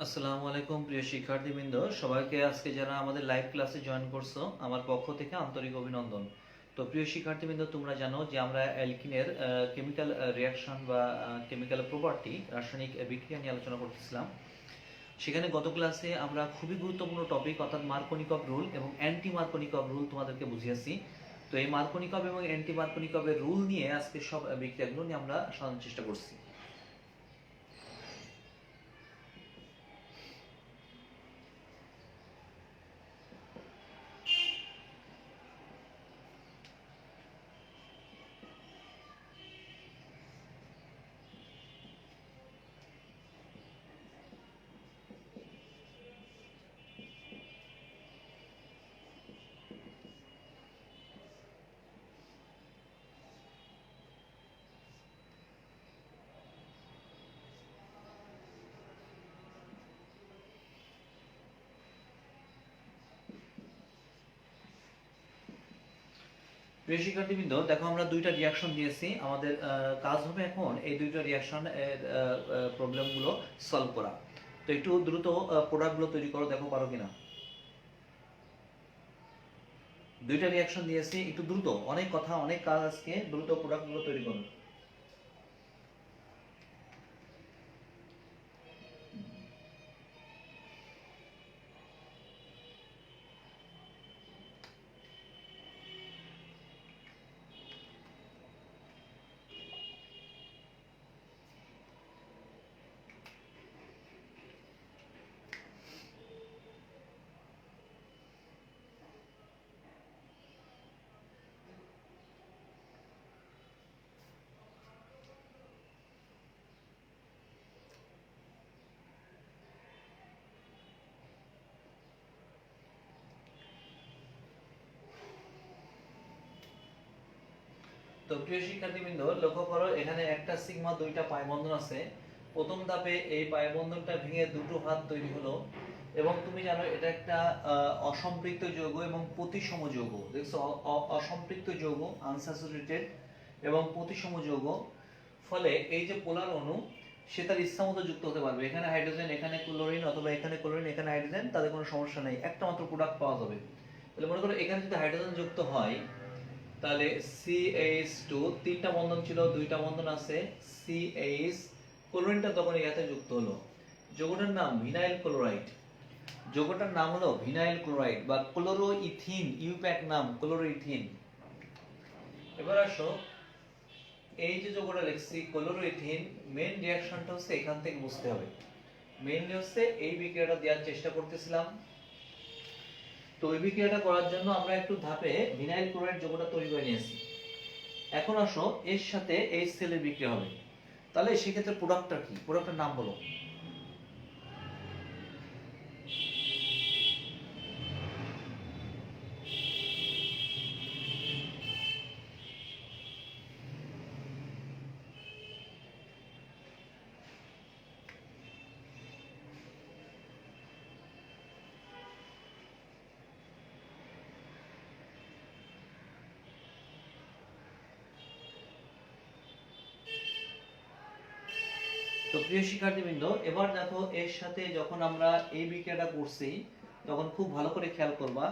আসসালামু আলাইকুম প্রিয় শিক্ষার্থীবৃন্দ, সবাইকে আজকে যারা আমাদের লাইভ ক্লাসে জয়েন করছো আমার পক্ষ থেকে আন্তরিক অভিনন্দন। তো প্রিয় শিক্ষার্থীবৃন্দ, তোমরা জানো যে আমরা অ্যালকিনের কেমিক্যাল রিয়াকশন বা কেমিক্যাল প্রপার্টি, রাসায়নিক বিক্রিয়া নিয়ে আলোচনা করতেছিলাম। সেখানে গত ক্লাসে আমরা খুবই গুরুত্বপূর্ণ টপিক অর্থাৎ মার্কোনিকভ রুল এবং অ্যান্টি মার্কোনিকভ রুল তোমাদেরকে বুঝিয়েছি। তো এই মার্কোনিকভ এবং অ্যান্টি মার্কোনিকভের রুল নিয়ে আজকে সব বিক্রিয়াগুলো নিয়ে আমরা সাজানোর চেষ্টা করছি। প্রিয় শিক্ষার্থীবৃন্দ, দেখো আমরা দুইটা রিয়াকশন দিয়েছি। আমাদের কাজ হবে এখন এই দুইটা রিয়াকশন এর প্রবলেমগুলো সলভ করা। তো একটু দ্রুত প্রোডাক্টগুলো তৈরি করো, দেখো পারো কিনা। দুইটা রিয়াকশন দিয়েছি, একটু দ্রুত, অনেক কথা অনেক কাজ, আজকে দ্রুত প্রোডাক্টগুলো তৈরি করো। তো প্রিয় শিক্ষার্থীবৃন্দ, লক্ষ্য করো এখানে একটা সিগমা দুইটা পাই বন্ধন আছে। প্রথম ধাপে এই পাই বন্ধনটা ভেঙে দুটো হাত তৈরি হলো, এবং তুমি জানো এটা একটা অসম্পৃক্ত যৌগ এবং প্রতিসম যৌগ। দেখছো, অসম্পৃক্ত যৌগ আনস্যাচুরেটেড এবং প্রতিসম যৌগ, ফলে এই যে পোলার অণু সে তার ইচ্ছা মতো যুক্ত হতে পারবে। এখানে হাইড্রোজেন, এখানে ক্লোরিন, অথবা এখানে ক্লোরিন, এখানে হাইড্রোজেন, তাদের কোনো সমস্যা নেই, একটা মাত্র প্রোডাক্ট পাওয়া যাবে। তাহলে মনে করো এখানে যদি হাইড্রোজেন যুক্ত হয়, তাহলে CH2 তিনটা বন্ধন ছিল, দুইটা বন্ধন আছে, CH ক্লোরিনটা তখন ইয়াতে যুক্ত হলো। যৌগটার নাম ভিনাইল ক্লোরাইড। যৌগটার নাম হলো ভিনাইল ক্লোরাইড বা ক্লোরোইথিন, ইউপ্যাক নাম ক্লোরোইথিন। এবার আসো, এই যে যৌগটা লিখছি ক্লোরোইথিন, মেইন রিঅ্যাকশনটা হচ্ছে এখান থেকে বুঝতে হবে। মেইনলি হচ্ছে এই বিক্রিয়াটা দেওয়ার চেষ্টা করতেছিলাম। তো এই বিক্রিয়াটা করার জন্য আমরা একটু ধাপে ভিনাইল ক্লোরাইড যৌগটা তৈরি করে নিয়েছি। এখন আসো, এর সাথে HCl এর বিক্রিয়া হবে। তাহলে সেক্ষেত্রে প্রোডাক্টটা কি, প্রোডাক্টের নাম বলো। তো প্রিয় শিক্ষার্থীবৃন্দ, এবার দেখো এর সাথে যখন আমরা এই বিক্রিয়াটা করছি, তখন খুব ভালো করে খেয়াল করবা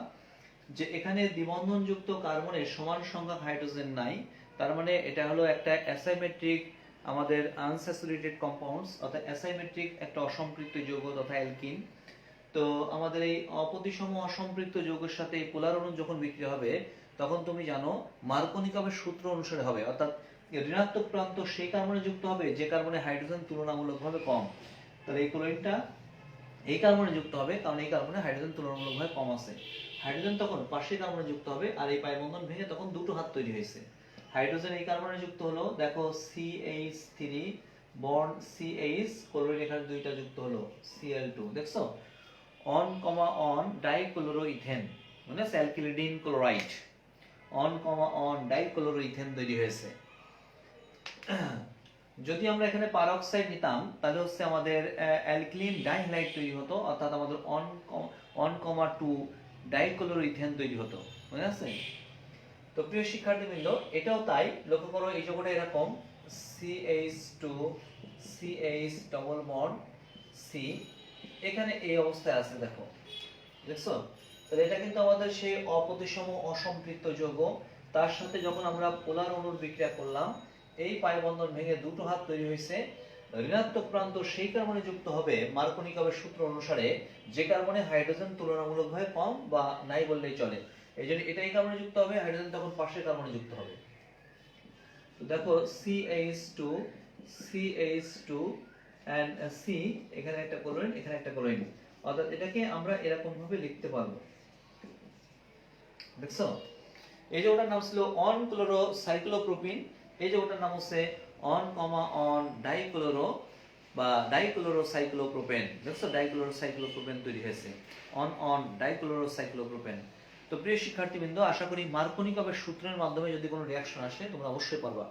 যে এখানে দ্বিবন্ধনযুক্ত কার্বনের সমান সংখ্যক হাইড্রোজেন নাই। তার মানে এটা হলো একটা অ্যাসাইমেট্রিক, আমাদের আনস্যাচুরেটেড কম্পাউন্ডস, অর্থাৎ অ্যাসাইমেট্রিক একটা অসম্পৃক্ত যৌগ তথা অ্যালকিন। তো আমাদের এই অপ্রতিসম অসম্পৃক্ত যৌগের সাথে এই পোলার অণু যখন বিক্রিয়া হবে, তখন তুমি জানো মার্কোনিকভের সূত্র অনুসারে হবে, অর্থাৎ ঋণাত্মক প্রান্ত সেই কার্বনে যুক্ত হবে যে কার্বনে হাইড্রোজেন তুলনামূলকভাবে কম। তাহলে এই ক্লোরিনটা এই কার্বনে যুক্ত হবে, কারণ এই কার্বনে হাইড্রোজেন তুলনামূলকভাবে কম আছে। হাইড্রোজেন তখন পাশের কার্বনে যুক্ত হবে, আর এই পাই বন্ধন ভেঙে তখন দুটো হাত তৈরি হয়েছে। হাইড্রোজেন এই কার্বনে যুক্ত হলো, দেখো CH3 বন্ড CH, ক্লোরিন এখানে দুইটা যুক্ত হলো Cl2, দেখছো, অন কমা অন ডাইক্লোরোইথেন, মানে alkylidene chloride, one comma one dichloroethane তৈরি হয়েছে। যদি আমরা এখানে পারঅক্সাইড নিতাম, তাহলে হচ্ছে আমাদের অ্যালকিলিন ডাইহ্যালাইড তৈরি হতো, অর্থাৎ আমাদের অন কমা টু ডাইক্লোরোইথেন তৈরি হতো, মনে আছে? তো প্রিয় শিক্ষার্থীবৃন্দ, এটাও তাই, লক্ষ্য করো এই যৌগটা এরকম CH2 CH double bond C, এখানে এই অবস্থায় আছে, দেখো, দেখছো? তাহলে এটা কিন্তু আমাদের সেই অপ্রতিসম অসম্পৃক্ত যৌগ। তার সাথে যখন আমরা পোলার অণুর বিক্রিয়া করলাম, এই পাই বন্ধন ভেঙে দুটো হাত তৈরি হয়েছে। ঋণাত্মক প্রান্ত সেই কার্বনে যুক্ত হবে মার্কোনিকভের সূত্র অনুসারে, যে কার্বনে হাইড্রোজেন তুলনামূলকভাবে কম বা নাই বললেই চলে। এই জন্য এটাই কার্বনে যুক্ত হবে, হাইড্রোজেন তখন পাশের কার্বনে যুক্ত হবে। তো দেখো CH2 CH2 and C, এখানে একটা ক্লোরিন, এখানে একটা ক্লোরিন, অর্থাৎ এটাকে আমরা এরকম ভাবে লিখতে পারবো। দেখছো? এই যে ওটার নাম ছিল অন ক্লোরো সাইক্লোপ্রোপিন, এই যে ওটার নাম হচ্ছে অন অন ডাইক্লোরো বা ডাইক্লোরো সাইক্লোপ্রোপেন। দেখছো? ডাইক্লোরো সাইক্লোপ্রোপেন তৈরি হয়েছে, অন ডাইক্লোরো সাইক্লোপ্রোপেন। তো প্রিয় শিক্ষার্থীবৃন্দ, আশা করি মার্কোনিকভের সূত্রের মাধ্যমে যদি কোনো রিঅ্যাকশন আসে তোমরা অবশ্যই পারবা।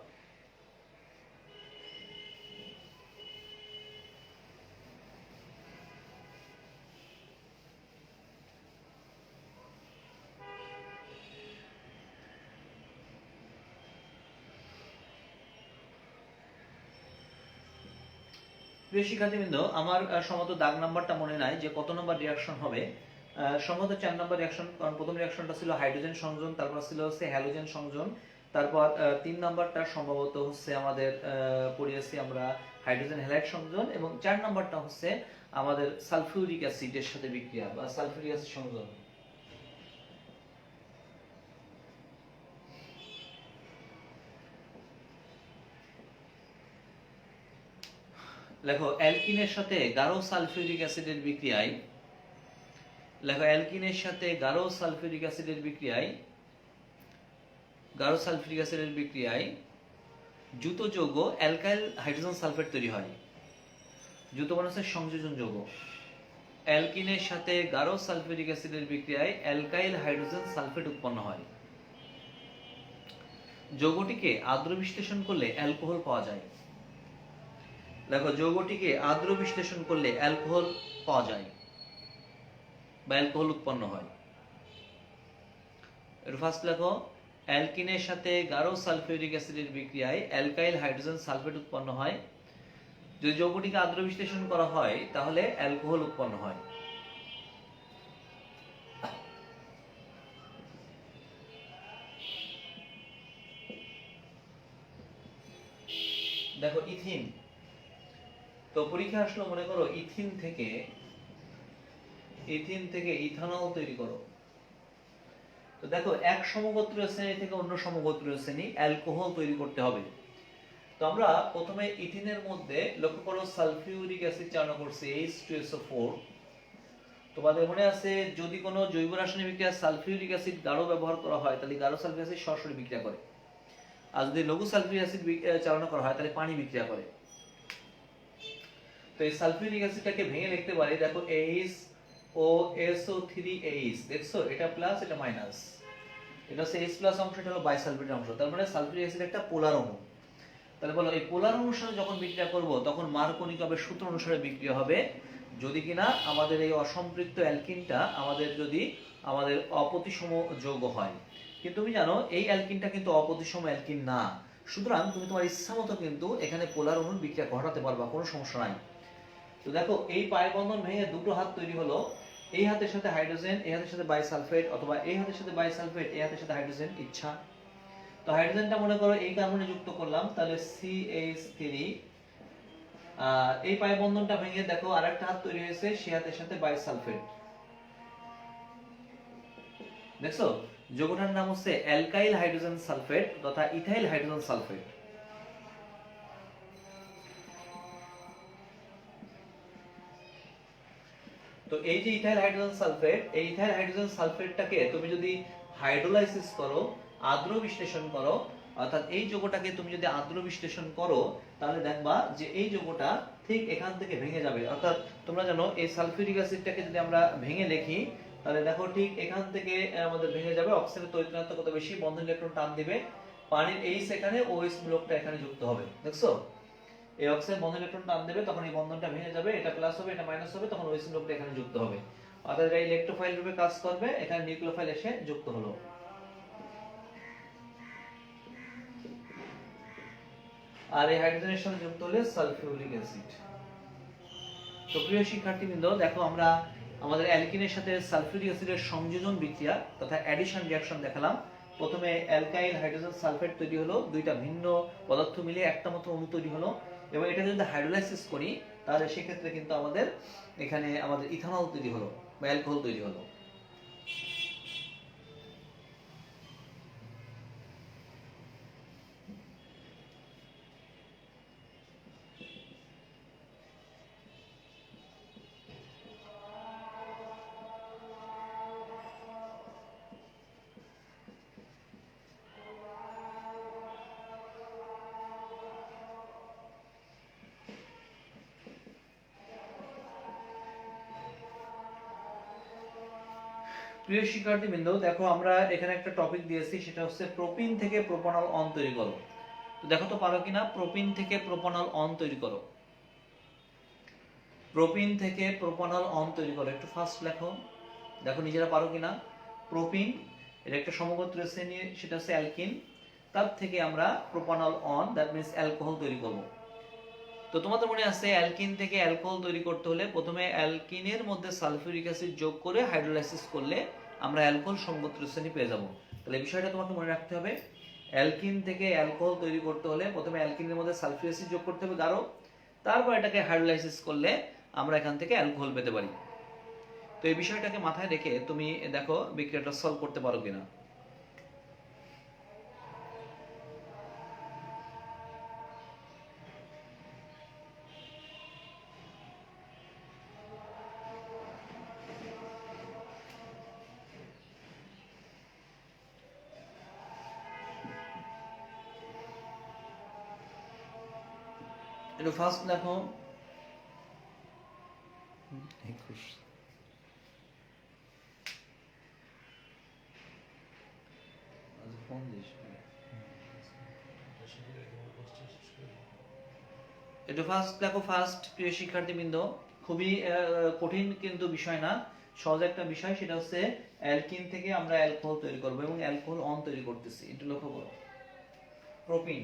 প্রিয় শিক্ষার্থীবৃন্দ, আমার সম্ভবত দাগ নাম্বারটা মনে নাই যে কত নম্বর রিঅ্যাকশন হবে। সম্ভবত 4 নম্বর রিঅ্যাকশন, কারণ প্রথম রিঅ্যাকশনটা ছিল হাইড্রোজেন সংযোজন, তারপর ছিল হচ্ছে হ্যালোজেন সংযোজন, তারপর 3 নাম্বারটা সম্ভবত হচ্ছে আমাদের পড়িয়েছি আমরা হাইড্রোজেন হ্যালাইড সংযোজন, এবং 4 নাম্বারটা হচ্ছে আমাদের সালফিউরিক অ্যাসিডের সাথে বিক্রিয়া বা সালফিউরিক অ্যাসিড সংযোজন। লেখো অ্যালকিনের সাথে গাঢ় সালফিউরিক অ্যাসিডের বিক্রিয়ায়, লেখো অ্যালকিনের সাথে গাঢ় সালফিউরিক অ্যাসিডের বিক্রিয়ায়, গাঢ় সালফিউরিক অ্যাসিডের বিক্রিয়ায় যুত যৌগ অ্যালকাইল হাইড্রোজেন সালফেট তৈরি হয়। যুত মানে হচ্ছে সংযোজন যৌগ। অ্যালকিনের সাথে গাঢ় সালফিউরিক অ্যাসিডের বিক্রিয়ায় অ্যালকাইল হাইড্রোজেন সালফেট উৎপন্ন হয়। যৌগটিকে আর্দ্র বিশ্লেষণ করলে অ্যালকোহল পাওয়া যায়। দেখো, যৌগটিকে আর্দ্র বিশ্লেষণ করলে অ্যালকোহল পাওয়া যায় বা অ্যালকোহল উৎপন্ন হয়। এর ফার্স্ট লেখো, অ্যালকিনের সাথে গাঢ় সালফিউরিক অ্যাসিডের বিক্রিয়ায় অ্যালকাইল হাইড্রোজেন সালফেট উৎপন্ন হয়। যদি যৌগটিকে আর্দ্র বিশ্লেষণ করা হয় তাহলে অ্যালকোহল উৎপন্ন হয়। দেখো ইথিন, তো পরীক্ষা আসলো, মনে করো ইথিন থেকে ইথানল তৈরি করো। তো দেখো, এক সমগোত্রীয় শ্রেণী থেকে অন্য সমগোত্রীয় শ্রেণী অ্যালকোহল তৈরি করতে হবে। তো আমরা প্রথমে ইথিনের মধ্যে লক্ষ্য করো সালফিউরিক অ্যাসিড চালনা করছি H2SO4। তোমাদের মনে আছে যদি কোনো জৈব রাসায়নিক বিক্রিয়া সালফিউরিক অ্যাসিড গাঢ় ব্যবহার করা হয় তাহলে গাঢ় সালফিউরিক অ্যাসিড সরাসরি বিক্রিয়া করে, আর যদি লঘু সালফিউরিক অ্যাসিড চালনা করা হয় তাহলে পানি বিক্রিয়া করে। তো এই সালফিউরিক অ্যাসিডটাকে ভেঙে লিখতে পারি, দেখো HOSO3H, দেখছো এটা প্লাস এটা মাইনাস, এটা হচ্ছে H প্লাস অংশ, এটা হলো বাইসালফেটের অংশ, তার মানে সালফিউরিক অ্যাসিড একটা পোলার অণু। তাহলে বলো এই পোলার অণুর সাথে যখন বিক্রিয়া করব তখন মার্কোনিকভের সূত্র অনুসারে বিক্রিয়া হবে, যদি কিনা আমাদের এই অসম্পৃক্ত অ্যালকিনটা আমাদের অপ্রতিসম যৌগ হয়। কিন্তু তুমি জানো এই অ্যালকিনটা কিন্তু অপ্রতিসম অ্যালকিন না, সুতরাং তুমি তোমার ইচ্ছা মতো কিন্তু এখানে পোলার অণুর বিক্রিয়া ঘটাতে পারবা, কোনো সমস্যা নাই। তো দেখো, এই পাই বন্ধন ভেঙে দুটো হাত তৈরি হলো, এই হাতের সাথে হাইড্রোজেন, এই হাতের সাথে বাইসালফেট, অথবা এই হাতের সাথে বাইসালফেট, এই হাতের সাথে হাইড্রোজেন, ইচ্ছা। তো হাইড্রোজেনটা মনে করো এই কার্বনে যুক্ত করলাম, তাহলে CH3। এই পাই বন্ধনটা ভেঙে দেখো আরেকটা হাত তৈরি হয়েছে, সেই হাতের সাথে বাইসালফেট। দেখছো, যৌগটার নাম হচ্ছে অ্যালকাইল হাইড্রোজেন সালফেট তথা ইথাইল হাইড্রোজেন সালফেট। তো এই যে ইথাইল হাইড্রোজেন সালফেট, এই ইথাইল হাইড্রোজেন সালফেটটাকে তুমি যদি হাইড্রোলাইসিস করো, আর্দ্র বিশ্লেষণ করো, অর্থাৎ এই যৌগটাকে তুমি যদি আর্দ্র বিশ্লেষণ করো তাহলে দেখবা যে এই যৌগটা ঠিক এখান থেকে ভেঙে যাবে। অর্থাৎ তোমরা জানো এই সালফিউরিক অ্যাসিডটাকে যদি আমরা ভেঙে লিখি তাহলে দেখো ঠিক এখান থেকে আমাদের ভেঙে যাবে, অক্সিজেনের তড়িৎ কত বেশি, বন্ধন ইলেকট্রন টান দিবে, পানির H এখানে, OH ব্লকটা এখানে যুক্ত হবে। দেখছো, এই অক্সাইড বন্ধন ইলেকট্রন টান দেবে, তখন এই বন্ধনটা ভেঙে যাবে, এটা প্লাস হবে এটা মাইনাস হবে, তখন OH গ্রুপটা এখানে যুক্ত হবে, অর্থাৎ এটা ইলেকট্রোফাইল রূপে কাজ করবে, এখানে নিউক্লিওফাইল এসে যুক্ত হলো। আর এই হাইড্রোজেনের সাথে যুক্ত হলে সালফিউরিক অ্যাসিড। তো প্রিয় শিক্ষার্থীবৃন্দ, দেখো আমরা আমাদের অ্যালকিনের সাথে সালফিউরিক অ্যাসিডের সংযোজন বিক্রিয়া তথা অ্যাডিশন রিঅ্যাকশন দেখালাম। প্রথমে অ্যালকাইল হাইড্রোজেন সালফেট তৈরি হলো, দুইটা ভিন্ন পদার্থ মিলে একটা মাত্র অণু তৈরি হলো, এবং এটা যদি হাইড্রোলাইসিস করি তাহলে সেক্ষেত্রে কিন্তু আমাদের এখানে আমাদের ইথানল তৈরি হলো বা অ্যালকোহল তৈরি হলো। প্রিয় শিক্ষার্থীবৃন্দ, দেখো আমরা এখানে একটা টপিক দিয়েছি, সেটা হচ্ছে প্রোপিন থেকে প্রোপানল অন তৈরি করো। তো দেখো তো পারো কিনা, প্রোপিন থেকে প্রোপানল অন তৈরি করো। প্রোপিন থেকে প্রোপানল অন তৈরি করো, একটু ফাস্ট লেখো, দেখো নিজেরা পারো কিনা। প্রোপিন এর একটা সমগোত্র শ্রেণী, সেটা হচ্ছে অ্যালকিন, তার থেকে আমরা propanol on, that means alcohol তৈরি করব। তো তোমাদের মনে আছে অ্যালকিন থেকে অ্যালকোহল তৈরি করতে হলে প্রথমে অ্যালকিনের মধ্যে সালফিউরিক অ্যাসিড যোগ করে হাইড্রোলাইসিস করলে আমরা অ্যালকোহল সমগোত্র শ্রেণী পেয়ে যাব। তাহলে এই বিষয়টা তোমাকে মনে রাখতে হবে, অ্যালকিন থেকে অ্যালকোহল তৈরি করতে হলে প্রথমে অ্যালকিনের মধ্যে সালফিউরিক অ্যাসিড যোগ করতে হবে গাঢ়, তারপর এটাকে হাইড্রোলাইসিস করলে আমরা এখান থেকে অ্যালকোহল পেতে পারি। তো এই বিষয়টাকে মাথায় রেখে তুমি দেখো বিক্রিয়াটা সলভ করতে পারো কিনা। একটু ফাস্ট লেখো। একটু ফাস্ট লেখো, ফাস্ট প্রিয় শিক্ষার্থীবৃন্দ। খুবই কঠিন কিন্তু বিষয় না, সহজ একটা বিষয়। সেটা হচ্ছে অ্যালকিন থেকে আমরা অ্যালকোহল তৈরি করব এবং অ্যালকোহল অন তৈরি করতেছি, একটু লক্ষ্য করো। প্রোপিন,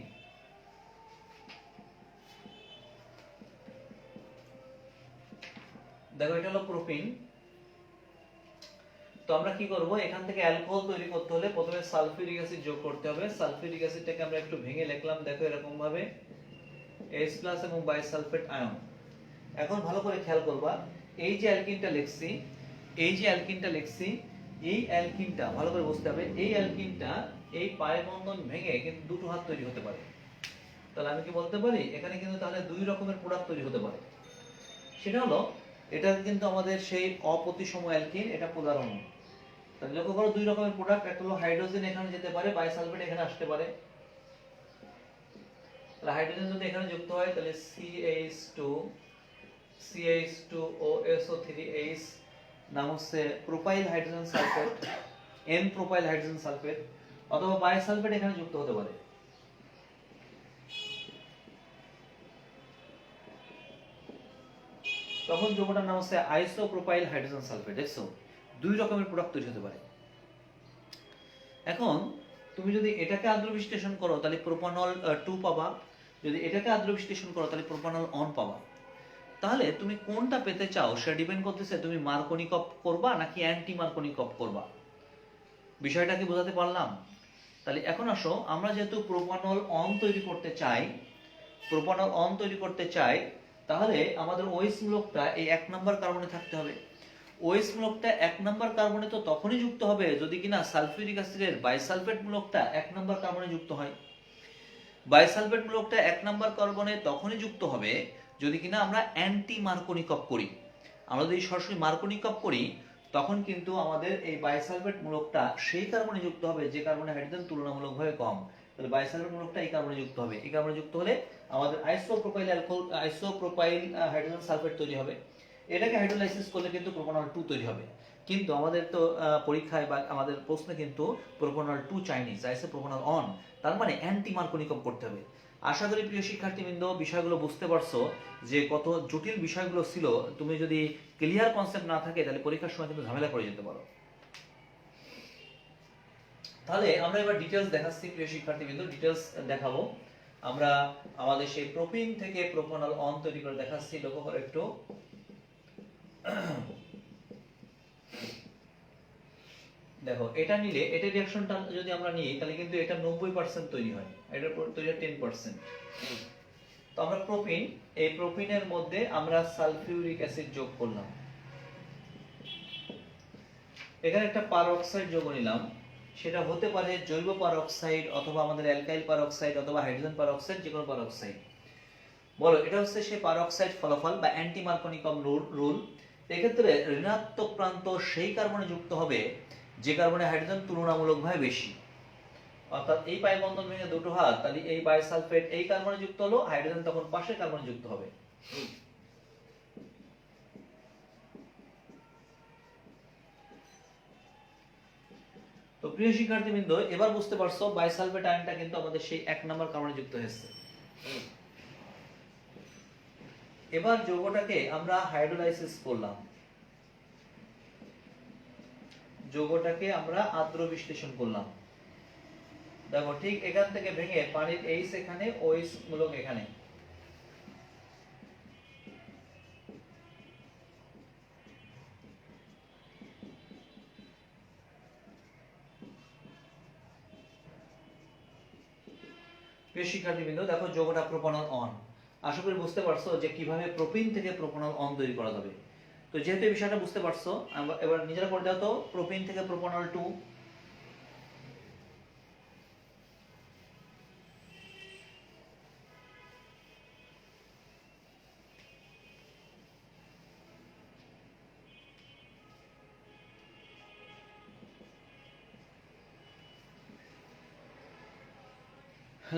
দেখো এটা হলো প্রোপিন। তো আমরা কি করব, এখান থেকে অ্যালকোহল তৈরি করতে হলে প্রথমে সালফিউরিক অ্যাসিড যোগ করতে হবে। সালফিউরিক অ্যাসিডটাকে আমরা একটু ভেঙে লিখলাম, দেখো এরকম ভাবে H+ এবং বাইসালফেট আয়ন। এখন ভালো করে খেয়াল করবা, এই যে অ্যালকিনটা লিখছি, এই যে অ্যালকিনটা লিখছি, এই অ্যালকিনটা ভালো করে বুঝতে হবে, এই অ্যালকিনটা এই পাই বন্ধন ভেঙে কিন্তু দুটো হাত তৈরি হতে পারে। তাহলে আমি কি বলতে পারি, এখানে কিন্তু তাহলে দুই রকমের প্রোডাক্ট তৈরি হতে পারে। সেটা হলো, এটা কিন্তু আমাদের সেই অপ্রতিসম অ্যালকিন, এটা পোলার অণু। তাহলে লক্ষ্য করো দুই রকমের প্রোডাক্ট, একটা হলো হাইড্রোজেন এখানে যেতে পারে, বাইসালফেট এখানে আসতে পারে। তাহলে হাইড্রোজেন যদি এখানে যুক্ত হয় তাহলে CH2OSO3H, নাম হচ্ছে propyl hydrogen sulphate, N propyl hydrogen sulphate, অথবা বাইসালফেট এখানে যুক্ত হতে পারে। তখন যৌগটার নাম হচ্ছে আইসোপ্রোপাইল হাইড্রোজেন সালফেট। দেখছো, দুই রকমের প্রোডাক্ট তৈরি হতে পারে। এখন তুমি যদি এটাকে আদ্র বিশ্লেষণ করো তাহলে প্রোপানল 2 পাবা, যদি এটাকে আদ্র বিশ্লেষণ করো তাহলে প্রোপানল অন পাবা। তাহলে তুমি কোনটা পেতে চাও সেটা ডিপেন্ড করতেছে তুমি মার্কোনিকপ করবা নাকি অ্যান্টি মার্কোনিকপ করবা। বিষয়টা কি বোঝাতে পারলাম? তাহলে এখন আসো, আমরা যেহেতু প্রোপানল অন তৈরি করতে চাই, প্রোপানল অন তৈরি করতে চাই, তাহলে আমাদের OH মূলকটা এই 1 নাম্বার কার্বনে থাকতে হবে। OH মূলকটা 1 নাম্বার কার্বনে তো তখনই যুক্ত হবে যদি কিনা সালফিউরিক অ্যাসিডের বাইসালফেট মূলকটা 1 নাম্বার কার্বনে যুক্ত হয়। বাইসালফেট মূলকটা 1 নাম্বার কার্বনে তখনই যুক্ত হবে যদি কিনা আমরা অ্যান্টি মার্কোনিকপ করি। আমরা যদি সরাসরি মার্কোনিকপ করি তখন কিন্তু আমাদের এই বাইসালফেট মূলকটা সেই কার্বনে যুক্ত হবে যে কার্বনে হাইড্রোজেন তুলনামূলকভাবে কম। তাহলে বাইসালফেট মূলকটা এই কার্বনে যুক্ত হবে, এই কার্বনে যুক্ত হলে আমাদের আইসোপ্রোপাইল হাইড্রোজেন সালফেট তৈরি হবে। এটাকে হাইড্রোলাইসিস করলে কিন্তু প্রোপানল 2 তৈরি হবে। কিন্তু আমাদের তো পরীক্ষায় বা আমাদের প্রশ্নে কিন্তু প্রোপানল 2 চাইনি, চাইছে প্রোপানল অন, তার মানে অ্যান্টি মার্কোনিকপ করতে হবে। আশা করি প্রিয় শিক্ষার্থীবৃন্দ বিষয়গুলো বুঝতে পারছো যে কত জটিল বিষয়গুলো ছিল। তুমি যদি ক্লিয়ার কনসেপ্ট না থাকে তাহলে পরীক্ষার সময় কিন্তু ঝামেলা করে যেতে পারো। তাহলে আমরা এবার ডিটেইলস দেখাচ্ছি প্রিয় শিক্ষার্থীবৃন্দ, ডিটেইলস দেখাবো। আমরা আমাদের সেই প্রোপিন থেকে প্রোপানল অন তৈরি করে দেখাচ্ছি, লক্ষ্য করো একটু। দেখো এটা নিলে এটা রিঅ্যাকশনটা যদি আমরা নিই তাহলে কিন্তু এটা 90% তৈরি হয়, এটার পর তৈরি হয় 10%। তো আমরা প্রোপিন, এই প্রোপিনের মধ্যে আমরা সালফিউরিক অ্যাসিড যোগ করলাম, এখানে একটা পারঅক্সাইড যোগ নিলাম, সেটা হতে পারে জৈব পারঅক্সাইড অথবা আমাদের অ্যালকাইল পারঅক্সাইড অথবা হাইড্রোজেন পারঅক্সাইড, যে কোনো পারঅক্সাইড। বলো এটা হচ্ছে সেই পারঅক্সাইড ফলাফল বা অ্যান্টি মার্কনিকম রুল। এক্ষেত্রে ঋণাত্মক প্রান্ত সেই কার্বনে যুক্ত হবে যে কার্বনে হাইড্রোজেন তুলনামূলকভাবে বেশি। অর্থাৎ এই পাই বন্ধন ভেঙে দুটো হাত, তাহলে এই বাইসালফেট এই কার্বনে যুক্ত হলো, হাইড্রোজেন তখন পাশের কার্বনে যুক্ত হবে। তো প্রিয় শিক্ষার্থীবৃন্দ, এবার বুঝতে পারছো বাইসালফেট আয়নটা কিন্তু আমাদের সেই 1 নম্বর কার্বনে যুক্ত হয়েছে। এবার যৌগটাকে আমরা হাইড্রোলাইসিস করলাম, যৌগটাকে আমরা আদ্র বিশ্লেষণ করলাম। দেখো ঠিক এখান থেকে ভেঙে পানির এইচ এখানে, ওএইচ মূলক এখানে। প্রিয় শিক্ষার্থীবৃন্দ, দেখো যৌগটা প্রোপানল অন। আশা করি বুঝতে পারছো যে কিভাবে প্রোপিন থেকে প্রোপানল অন তৈরি করা যাবে। তো যেহেতু এই বিষয়টা বুঝতে পারছো, এবার নিজেরা করে দাও তো প্রোপিন থেকে প্রোপানল 2।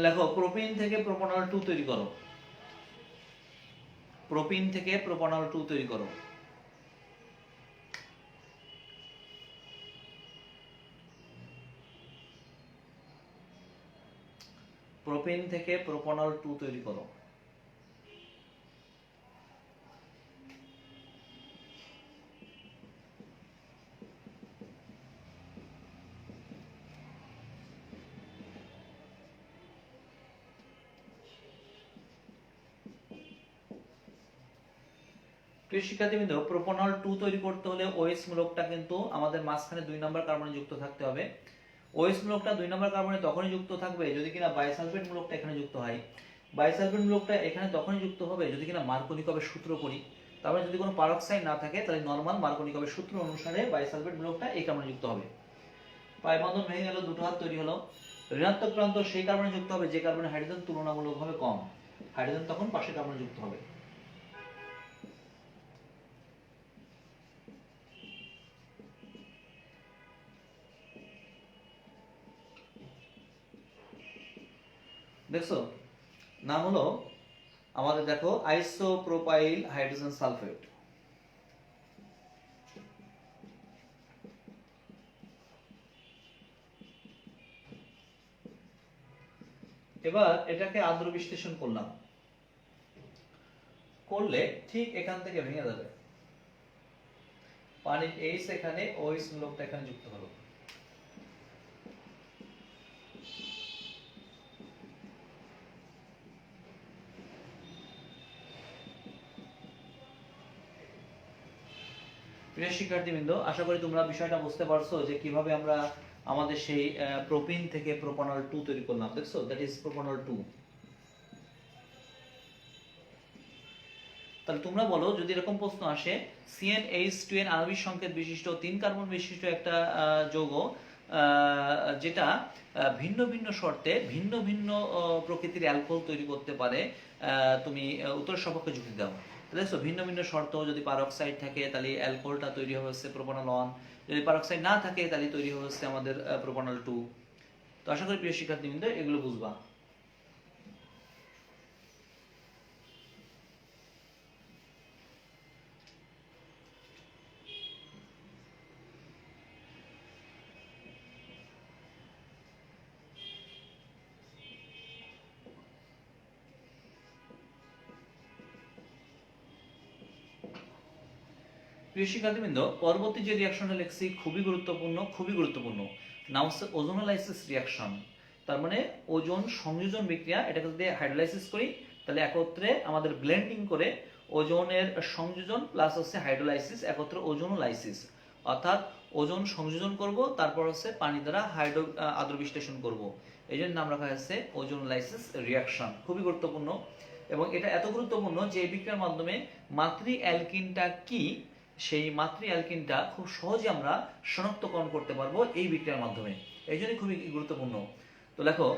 লেখো প্রোপিন থেকে প্রোপানল 2 তৈরি করো, প্রোপিন থেকে প্রোপানল 2 তৈরি করো। প্রোপিন থেকে প্রোপানল 2 তৈরি করো। প্রিয় শিক্ষার্থীবৃন্দ, প্রোপানল 2 তৈরি করতে হলে ওএইচ মূলকটা কিন্তু আমাদের মাঝখানে 2 নম্বর কার্বনে যুক্ত থাকতে হবে। ওএইচ মূলকটা 2 নম্বর কার্বনে তখনই যুক্ত থাকবে যদি কিনা বাইসালফেট মূলকটা এখানে যুক্ত হয়। বাইসালফেট মূলকটা এখানে তখনই যুক্ত হবে যদি কিনা মার্কনিকবের সূত্র করি। তারপরে যদি কোনো পারঅক্সাইড না থাকে তাহলে নরমাল মার্কনিকবের সূত্র অনুসারে বাইসালফেট মূলকটা এই কার্বনে যুক্ত হবে। পাই বন্ধন ভেঙে গেল, দুটো হাত তৈরি হলো। ঋণাত্মক প্রান্ত সেই কার্বনে যুক্ত হবে যে কার্বনে হাইড্রোজেন তুলনামূলকভাবে কম, হাইড্রোজেন তখন পাশের কার্বনে যুক্ত হবে। দেখছো নাম হলো আমাদের, দেখো আইসোপ্রোপাইল হাইড্রোজেন সালফেট। এবার এটাকে আদ্র বিশ্লেষণ করলাম, করলে ঠিক এখান থেকে ভেঙে যাবে, পানির এইচ এখানে, ওএইচ মূলকটা এখানে যুক্ত হলো। প্রিয় শিক্ষার্থীবৃন্দ, আশা করি তোমরা বিষয়টা বুঝতে পারছো যে কিভাবে আমরা আমাদের সেই প্রোপিন থেকে প্রোপানল 2 তৈরি করলাম। দেখছো, দ্যাট ইজ প্রোপানল 2। তাহলে তোমরা বলো, যদি এরকম প্রশ্ন আসে CnH2n আণবিক সংকেত বিশিষ্ট 3 কার্বন বিশিষ্ট একটা যৌগ যেটা ভিন্ন ভিন্ন শর্তে ভিন্ন ভিন্ন প্রকৃতির অ্যালকোহল তৈরি করতে পারে, তুমি উত্তর সপক্ষে যুক্তি দাও। দেখছো ভিন্ন ভিন্ন শর্ত, যদি পারঅক্সাইড থাকে তাহলে অ্যালকোহলটা তৈরি হবে হচ্ছে প্রোপানল 1, যদি পারঅক্সাইড না থাকে তাহলে তৈরি হবে হচ্ছে আমাদের প্রোপানল 2। তো আশা করি প্রিয় শিক্ষার্থীবৃন্দ এগুলো বুঝবা। প্রিয় শিক্ষার্থীবৃন্দ, পরবর্তী যে রিঅ্যাকশনটা লিখছি খুবই গুরুত্বপূর্ণ, খুবই গুরুত্বপূর্ণ। নাম হচ্ছে ওজোনোলাইসিস রিঅ্যাকশন। তার মানে ওজোন সংযোজন বিক্রিয়া। এটাকে যদি হাইড্রোলাইসিস করি তাহলে একত্রে আমাদের ব্লেন্ডিং করে ওজনের সংযোজন প্লাস হচ্ছে হাইড্রোলাইসিস, একত্র ওজন ও লাইসিস, অর্থাৎ ওজন সংযোজন করব, তারপর হচ্ছে পানি দ্বারা আদ্র বিশ্লেষণ করব। এই জন্য নাম রাখা হয়েছে ওজন লাইসিস রিয়াকশন। খুবই গুরুত্বপূর্ণ, এবং এটা এত গুরুত্বপূর্ণ যে এই বিক্রিয়ার মাধ্যমে মাতৃ অ্যালকিনটা কি, সেই মাতৃ অ্যালকিনটা খুব সহজে আমরা শনাক্তকরণ করতে পারবো এই বিক্রিয়ার মাধ্যমে। এই জন্য খুবই গুরুত্বপূর্ণ। তো লেখো,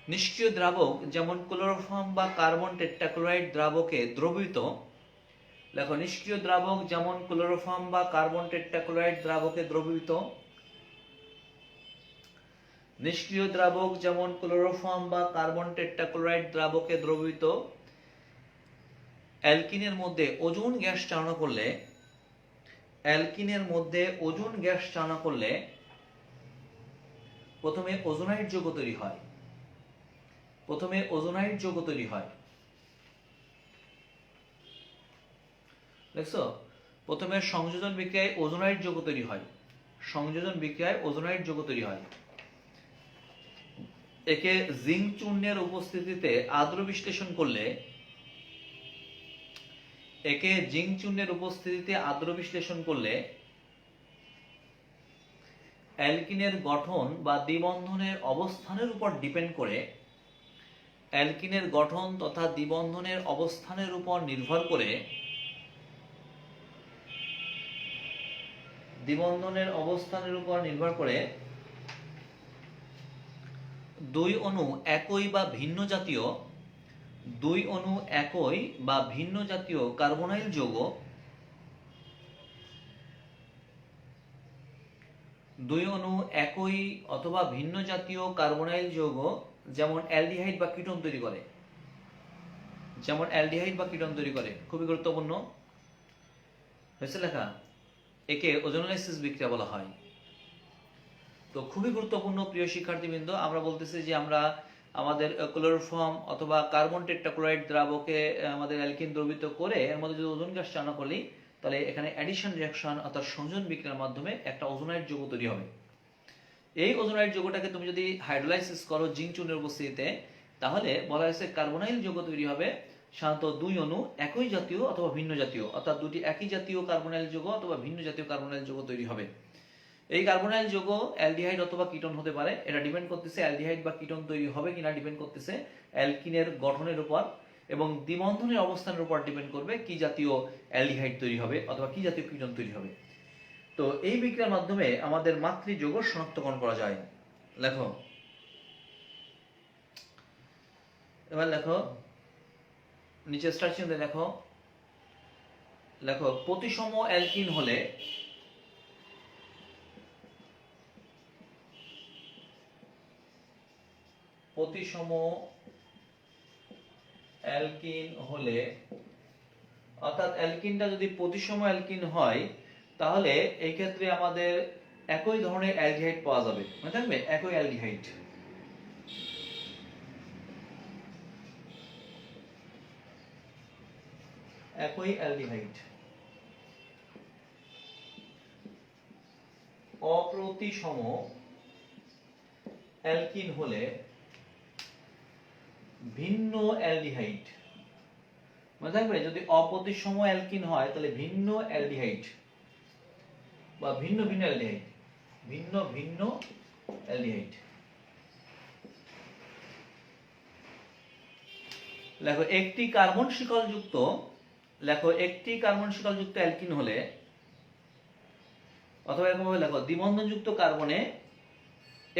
নিষ্ক্রিয় দ্রাবক যেমন ক্লোরোফর্ম বা কার্বন টেট্রাক্লোরাইড দ্রাবকে দ্রবীভূত, লেখো নিষ্ক্রিয় দ্রাবক যেমন ক্লোরোফর্ম বা কার্বন টেট্রাক্লোরাইড দ্রাবকে দ্রবীভূত, নিষ্ক্রিয় দ্রাবক যেমন ক্লোরোফর্ম বা কার্বন টেট্রাক্লোরাইড দ্রাবকে দ্রবীভূত অ্যালকিনের মধ্যে ওজোন গ্যাস চালনা করলে, অ্যালকিনের মধ্যে ওজোন গ্যাস চালনা করলে প্রথমে ওজোনাইড যৌগ তৈরি হয়, প্রথমে ওজোনাইড যৌগ তৈরি হয়। দেখছো, প্রথমে সংযোজন বিক্রিয়ায় ওজোনাইড যৌগ তৈরি হয়, সংযোজন বিক্রিয়ায় ওজোনাইড যৌগ তৈরি হয়। একে জিঙ্ক চূর্ণের উপস্থিতিতে আদ্র বিশ্লেষণ করলে, একে জিঙ্ক চূর্ণের উপস্থিতিতে আদ্র বিশ্লেষণ করলে অ্যালকিনের গঠন বা দ্বিবন্ধনের অবস্থানের উপর ডিপেন্ড করে, অ্যালকিনের গঠন তথা দ্বিবন্ধনের অবস্থানের উপর নির্ভর করে, দ্বিবন্ধনের অবস্থানের উপর নির্ভর করে দুই অণু একই বা ভিন্ন জাতীয়, দুই অণু একই বা ভিন্ন জাতীয় কার্বনাইল যৌগ, দুই অণু একই অথবা ভিন্ন জাতীয় কার্বনাইল যৌগ যেমন অ্যালডিহাইড বা কিটোন তৈরি করে, যেমন অ্যালডিহাইড বা কিটোন তৈরি করে। খুবই গুরুত্বপূর্ণ হয়েছে লেখা। একে ওজোনালাইসিস বিক্রিয়া বলা হয়। তো খুবই গুরুত্বপূর্ণ প্রিয় শিক্ষার্থীবৃন্দ, আমরা বলতেছি যে আমরা আমাদের ক্লোরোফর্ম অথবা কার্বন টেট্রাক্লোরাইড দ্রাবকে আমাদের অ্যালকিন দ্রবীভূত করে এর মধ্যে যদি ওজোন গ্যাস চালনা করি, তাহলে এখানে অ্যাডিশন রিঅ্যাকশন অর্থাৎ সংযোজন বিক্রিয়ার মাধ্যমে একটা ওজোনাইড যৌগ তৈরি হবে। এই ওজোনাইড যৌগটাকে তুমি যদি হাইড্রোলাইসিস করো জিঙ্ক চূর্ণের উপস্থিতিতে, তাহলে বলা হয়েছে কার্বনাইল যৌগ তৈরি হবে। সাধারণত দুই অণু একই জাতীয় অথবা ভিন্ন জাতীয়, অর্থাৎ দুটি একই জাতীয় কার্বনাইল যৌগ অথবা ভিন্ন জাতীয় কার্বনাইল যৌগ তৈরি হবে। এই কার্বনাইল যৌগ অ্যালডিহাইড অথবা কিটোন হতে পারে। এটা ডিপেন্ড করতেছে অ্যালডিহাইড বা কিটোন তৈরি হবে কিনা, ডিপেন্ড করতেছে অ্যালকিনের গঠনের উপর এবং দ্বিবন্ধনের অবস্থানের উপর ডিপেন্ড করবে কি জাতীয় অ্যালডিহাইড তৈরি হবে অথবা কি জাতীয় কিটোন তৈরি হবে। তো এই বিক্রিয়ার মাধ্যমে আমাদের মাতৃ যৌগ শনাক্তকরণ করা যায়। লেখো, এবার লেখো নিচে স্ট্রাকচার দিয়ে লেখো, লেখো প্রতিসম অ্যালকিন হলে, প্রতিসম অ্যালকিন হলে, অর্থাৎ অ্যালকিনটা যদি প্রতিসম অ্যালকিন হয়, তাহলে এই ক্ষেত্রে আমাদের একই ধরনের অ্যালডিহাইড পাওয়া যাবে। মনে থাকবে, একই অ্যালডিহাইড, একই অ্যালডিহাইড। অপ্রতিসম অ্যালকিন হলে ভিন্ন অ্যালডিহাইড, মনে থাকবে যদি অপ্রতিসম অ্যালকিন হয় তাহলে ভিন্ন অ্যালডিহাইড বা ভিন্ন ভিন্ন অ্যালডিহাইড, ভিন্ন ভিন্ন অ্যালডিহাইড। লেখো একটি কার্বন শিকল যুক্ত, লেখো একটি কার্বন শিকল যুক্ত অ্যালকিন হলে, অথবা এরকম ভাবে লেখো দ্বিবন্ধন যুক্ত কার্বনে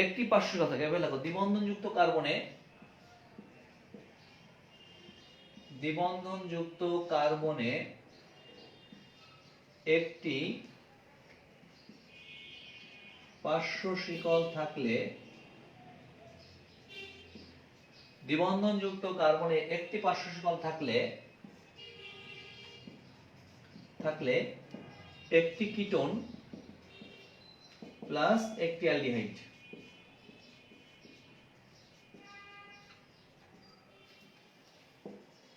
একটি পার্শ্ব শিকল থাকে। এভাবে লেখো দ্বিবন্ধন যুক্ত কার্বনে, দ্বিবন্ধন যুক্ত কার্বনে একটি পার্শ্ব শিকল থাকলে, দ্বিবন্ধন যুক্ত কার্বনে একটি পার্শ্ব শিকল থাকলে একটি কিটোন প্লাস একটি অ্যালডিহাইড।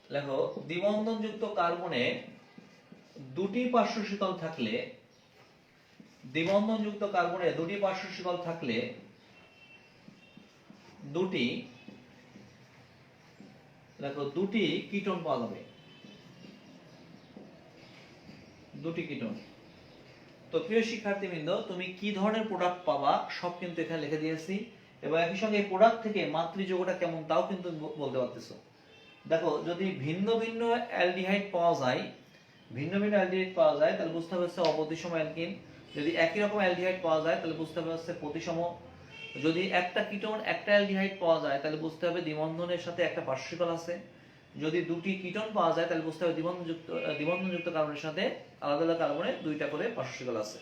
লেখো দ্বিবন্ধন যুক্ত কার্বনে দুটি পার্শ্ব শিকল থাকলে, দ্বিবন্ধন যুক্ত কার্বনে দুটি পার্শ্ব শিকল থাকলে দুটি, দেখো দুটি কিটোন পাওয়া যাবে। দুটি কিটোন। তো প্রিয় শিক্ষার্থীবৃন্দ, তুমি কি ধরনের প্রোডাক্ট পাবা সব কিন্তু এখানে লিখে দিয়েছি, এবং একই সঙ্গে এই প্রোডাক্ট থেকে মাতৃযৌগটা কেমন তাও কিন্তু বলতে পারতেছো। দেখো, যদি ভিন্ন ভিন্ন অ্যালডিহাইড পাওয়া যায়, তাহলে বুঝতে হবে হচ্ছে অপ্রতিসম অ্যালকিন। যদি একই রকম অ্যালডিহাইড পাওয়া যায় তাহলে বুঝতে হবে হচ্ছে প্রতিসম। যদি একটা কিটোন একটা অ্যালডিহাইড পাওয়া যায় তাহলে বুঝতে হবে দ্বিবন্ধনের সাথে একটা পার্শ্বিকল আছে। যদি দুটি কিটোন পাওয়া যায় তাহলে বুঝতে হবে দ্বিবন্ধনযুক্ত কার্বনের সাথে আলাদা আলাদা কার্বনের দুইটা করে পার্শ্বিকল আছে।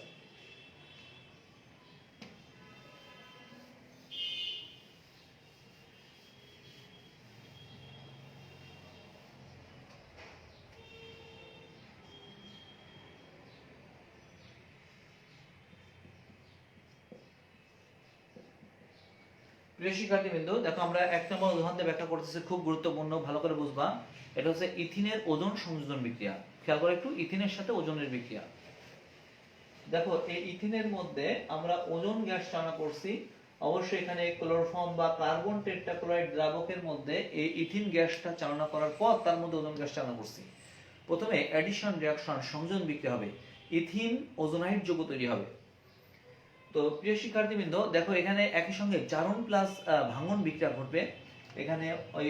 প্রিয় শিক্ষার্থীবৃন্দ, দেখো আমরা এক নম্বর উদাহরণ দিয়ে ব্যাখ্যা করতেছি, খুব গুরুত্বপূর্ণ, ভালো করে বুঝবা। এটা হচ্ছে ইথিনের ওজোন সংযোজন বিক্রিয়া। খেয়াল করে একটু, ইথিনের সাথে ওজনের বিক্রিয়া। দেখো, এই ইথিনের মধ্যে আমরা ওজোন গ্যাস চালনা করছি। অবশ্যই এখানে ক্লোরোফর্ম বা কার্বন টেট্রাক্লোরাইড দ্রাবকের মধ্যে এই ইথিন গ্যাসটা চালনা করার পর তার মধ্যে ওজোন গ্যাস চালনা করছি। প্রথমে অ্যাডিশন রিঅ্যাকশন, সংযোজন বিক্রিয়া হবে, ইথিন ওজোনাইড যৌগ তৈরি হবে। তো প্রিয় শিক্ষার্থীবৃন্দ, দেখো এখানে একই সঙ্গে জারণ প্লাস ভাঙন বিক্রিয়া ঘটবে। এখানে ওই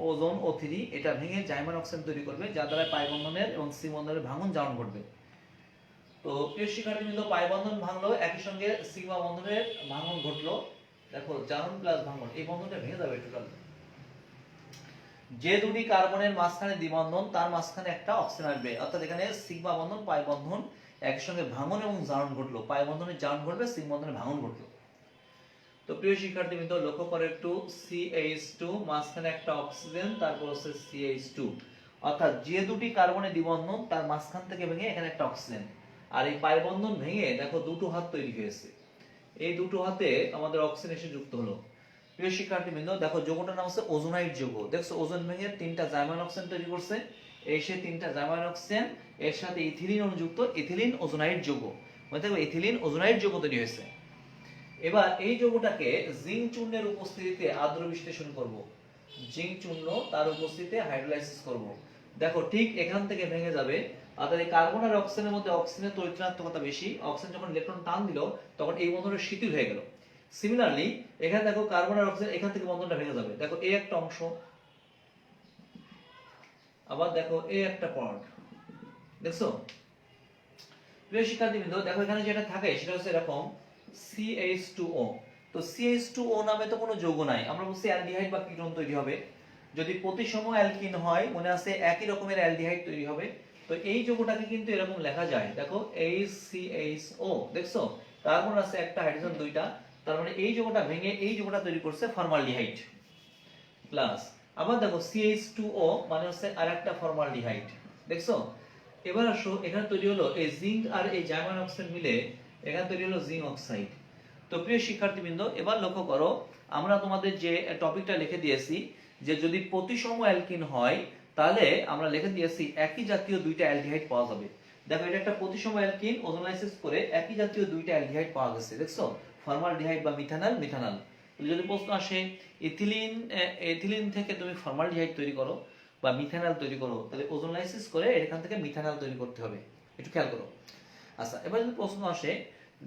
ওজোন O3 এটা ভেঙে জাইমান অক্সাইড তৈরি করবে, যার দ্বারা পাই বন্ধনের এবং সি বন্ধনের ভাঙন জারণ ঘটবে। তো প্রিয় শিক্ষার্থীবৃন্দ, পাই বন্ধন ভাঙলো, একই সঙ্গে সিগমা বন্ধনের ভাঙন ঘটলো। দেখো, জারণ প্লাস ভাঙন, এই বন্ধনটা ভেঙে যাবে টোটাল। যে দুটি কার্বনের মাঝখানে দ্বিবন্ধন তার মাঝখানে একটা অক্সিজেন আসবে, অর্থাৎ এখানে সিগমা বন্ধন পাই বন্ধন একসঙ্গে ভাঙন এবং জারণ ঘটলো, পাই বন্ধনের জারণ ঘটবে, সিগমা বন্ধনের ভাঙন ঘটলো। তো প্রিয় শিক্ষার্থীবৃন্দ, লক্ষ্য করে একটু, CH2 মাঝখানে একটা অক্সিজেন, তারপর হচ্ছে CH2, অর্থাৎ যে দুটি কার্বনের দ্বিবন্ধন তার মাঝখান থেকে ভেঙে এখানে একটা অক্সিজেন। আর এই পাই বন্ধন ভেঙে দেখো দুটো হাত তৈরি হয়েছে, এই দুটো হাতে আমাদের অক্সিজেন এসে যুক্ত হলো। প্রিয় শিক্ষার্থীবৃন্দ, দেখো যৌগটার নাম হচ্ছে ওজোনাইড যৌগ। দেখছো, ওজোন ভেঙে তিনটা জাইমান অক্সিজেন তৈরি করছে, এই সে তিনটা জাইমান অক্সিজেন, এর সাথে ইথিলিন অনুযুক্ত, ইথিলিন ওজোনাইড যৌগ, মনে থাকবে ইথিলিন ওজোনাইড যৌগ তৈরি হয়েছে। এবার এই যৌগটাকে জিঙ্ক চূর্ণের উপস্থিতিতে আদ্র বিশ্লেষণ করব, জিঙ্ক চূর্ণ তার উপস্থিতিতে হাইড্রোলাইসিস করব। দেখো ঠিক এখান থেকে ভেঙে যাবে, অর্থাৎ এই কার্বন আর অক্সিজেনের মধ্যে অক্সিজেনের তড়িৎঋণাত্মকতা বেশি, অক্সিজেন যখন ইলেকট্রন টান দিল তখন এই বন্ধনটা শিথিল হয়ে গেল। সিমিলারলি এখানে দেখো কার্বন আর অক্সিজেন এখান থেকে বন্ধনটা ভেঙে যাবে। দেখো এই একটা অংশ, আবার দেখো এই একটা পয়েন্ট, দেখছো। প্রিয় শিক্ষার্থীবৃন্দ, দেখো এখানে যেটা থাকে সেটা হচ্ছে এরকম CH2O। তো CH2O নামে তো কোনো যৌগ নাই, আমরা বলছি অ্যালডিহাইড বা কিটোন তৈরি হবে। যদি প্রতিসম অ্যালকিন হয়, মনে আছে একই রকমের অ্যালডিহাইড তৈরি হবে। তো এই যৌগটাকে কিন্তু এরকম লেখা যায়, দেখো HCHO, দেখছো কার্বন আছে একটা, হাইড্রোজেন দুইটা, তার মানে এই যৌগটা ভেঙে এই যৌগটা তৈরি করছে ফর্মালডিহাইড প্লাস। আবার দেখো CH2O মানে হচ্ছে আরেকটা ফর্মালডিহাইড, দেখছো। এবার আসো, এখানে তৈরি হলো এই জিঙ্ক আর এই জার্মান অক্সাইড মিলে এখানে তৈরি হলো জিঙ্ক অক্সাইড। তো প্রিয় শিক্ষার্থীবৃন্দ, এবার লক্ষ্য করো, আমরা তোমাদের যে টপিকটা লিখে দিয়েছি যে যদি প্রতিসম অ্যালকিন হয় তাহলে আমরা লিখে দিয়েছি একই জাতীয় দুইটা অ্যালডিহাইড পাওয়া যাবে। দেখো এটা একটা প্রতিসম অ্যালকিন, ওজোনাইসিস করে একই জাতীয় দুইটা অ্যালডিহাইড পাওয়া গেছে, দেখছো, ফর্মালডিহাইড বা মিথানল, মিথানল। যদি প্রশ্ন আসে এথিলিন থেকে তুমি ফর্মালডিহাইড তৈরি করো বা মিথানল তৈরি করো, তাহলে ওজোনাইসিস করে এখান থেকে মিথানল তৈরি করতে হবে, একটু খেয়াল করো। আচ্ছা, এবার যদি প্রশ্ন আসে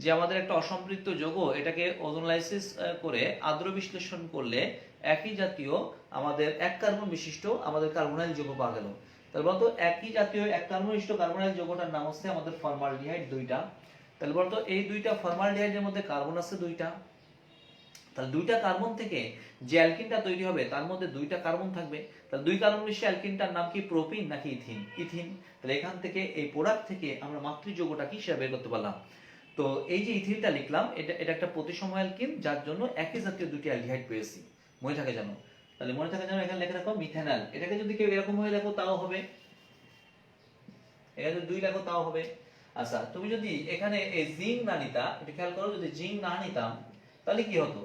যে আমাদের একটা অসম্পৃক্ত যৌগ, এটাকে ওজোনাইসিস করে আদ্র বিশ্লেষণ করলে একই জাতীয় আমাদের এক কার্বন বিশিষ্ট আমাদের কার্বনাইল যৌগ পাওয়া গেল, তাহলে বলতো একই জাতীয় এক কার্বন বিশিষ্ট কার্বনাইল যৌগটার নাম হচ্ছে আমাদের ফর্মালডিহাইড দুইটা। তাহলে বলতো এই দুইটা ফর্মালডিহাইডের মধ্যে কার্বন আছে দুইটা, তাহলে দুইটা কার্বন থেকে যে অ্যালকিনটা তৈরি হবে তার মধ্যে দুইটা কার্বন থাকবে, তাহলে দুই কার্বন বিশিষ্ট অ্যালকিনটার নাম কি, প্রোপিন নাকি ইথিন, ইথিন। তাহলে এখান থেকে এই প্রোডাক্ট থেকে আমরা মাতৃযৌগটা কি সেটা বের করতে পারলাম। তো এই যে ইথিনটা লিখলাম, এটা একটা প্রতিসম অ্যালকিন, যার জন্য একই জাতীয় দুটি অ্যালডিহাইড পেয়েছি, মনে থাকে জানো। তাহলে মনে থাকে জানো, এখানে লেখা রাখো মিথানল। এটাকে যদি কেউ এরকম ভাবে লেখো তাও হবে, এখানে যদি দুই লেখো তাও হবে। আচ্ছা, তুমি যদি এখানে এই জিঙ্ক না নিতা, এটা খেয়াল করো, যদি জিঙ্ক না নিতাম তাহলে কি হতো,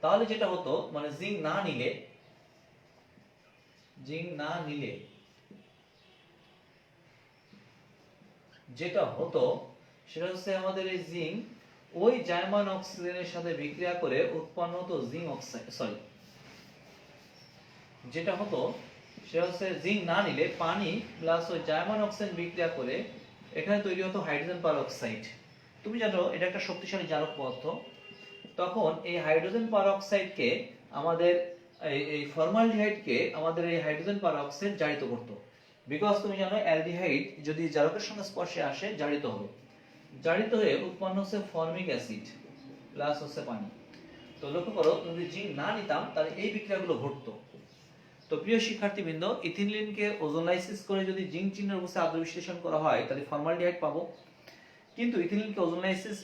তাহলে যেটা হতো মানে জিঙ্ক না নিলে যেটা হতো সেটা হচ্ছে আমাদের এই জিঙ্ক ওই জার্মান অক্সিজেনের সাথে বিক্রিয়া করে উৎপন্ন হতো জিঙ্ক অক্সাইড, সরি, যেটা হতো সেটা হচ্ছে জিঙ্ক না নিলে পানি প্লাস ওই জার্মান অক্সিজেন বিক্রিয়া করে এখানে তৈরি হতো হাইড্রোজেন পারঅক্সাইড। তুমি জানো এটা একটা শক্তিশালী জারক পদার্থ। তখন এই হাইড্রোজেন পারঅক্সাইডকে আমাদের এই ফর্মালডিহাইডকে আমাদের এই হাইড্রোজেন পারঅক্সাইড জারিত করতো। বিকজ তুমি জানো অ্যালডিহাইড যদি জারকের সঙ্গে স্পর্শে আসে জারিত হবে, জারিত হয়ে উৎপন্ন হচ্ছে ফর্মিক অ্যাসিড প্লাস হচ্ছে পানি। তো লক্ষ্য করো, যদি জিঙ্ক না নিতাম তাহলে এই বিক্রিয়াগুলো ঘটতো। তো প্রিয় শিক্ষার্থীবৃন্দ, ইথিলিনকে ওজোনলাইসিস করে যদি জিঙ্ক চিহ্নের অবস্থায় আদ্র বিশ্লেষণ করা হয় তাহলে ফর্মালডিহাইড পাবো। কিন্তু ইথিলিনকে ওজোনলাইসিস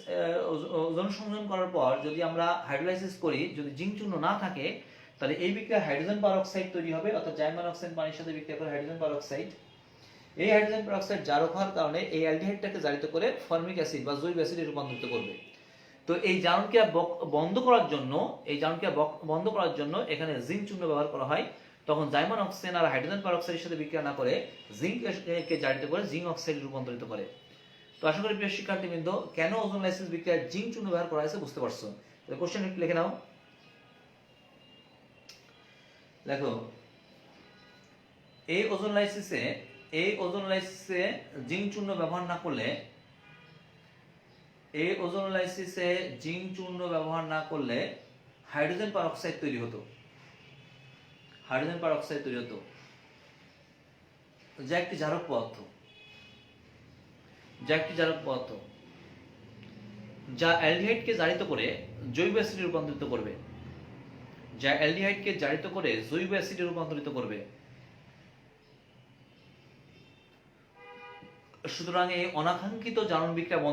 ওজোন সংযোজন করার পর যদি আমরা হাইড্রোলাইসিস করি, যদি জিঙ্ক চূর্ণ না থাকে তাহলে এই বিক্রিয়া হাইড্রোজেন পারঅক্সাইড তৈরি হবে, অর্থাৎ জাইমান অক্সাইড পানির সাথে বিক্রিয়া করে হাইড্রোজেন পারঅক্সাইড। এই হাইড্রোজেন পারঅক্সাইড জারক হওয়ার কারণে এই অ্যালডিহাইডটাকে জারিত করে ফর্মিক অ্যাসিড বা জৈব অ্যাসিডে রূপান্তরিত করবে। তো এই জারণক্রিয়া বন্ধ করার জন্য এখানে জিঙ্ক চূর্ণ ব্যবহার করা হয়। তখন জাইমান অক্সাইড আর হাইড্রোজেন পারঅক্সাইডের সাথে বিক্রিয়া না করে জিঙ্ককে জারিত করে জিঙ্ক অক্সাইডে রূপান্তরিত করে। তো আশা করি প্রিয় শিক্ষার্থীবৃন্দ, কেন ওজোনলাইসিস বিক্রিয়ায় জিঙ্ক চূর্ণ ব্যবহার করা হয়েছে বুঝতে পারছো। তাহলে কোশ্চেন একটু লিখে নাও। দেখো, এই ওজোনলাইসিসে জিঙ্ক চূর্ণ ব্যবহার না করলে হাইড্রোজেন পারঅক্সাইড তৈরি হতো। যা একটি জারক পদার্থ, যা অ্যালডিহাইডকে জারিত করে জৈব অ্যাসিডে রূপান্তরিত করবে। সুতরাং এই অনাকাঙ্ক্ষিত জারণ বিক্রিয়া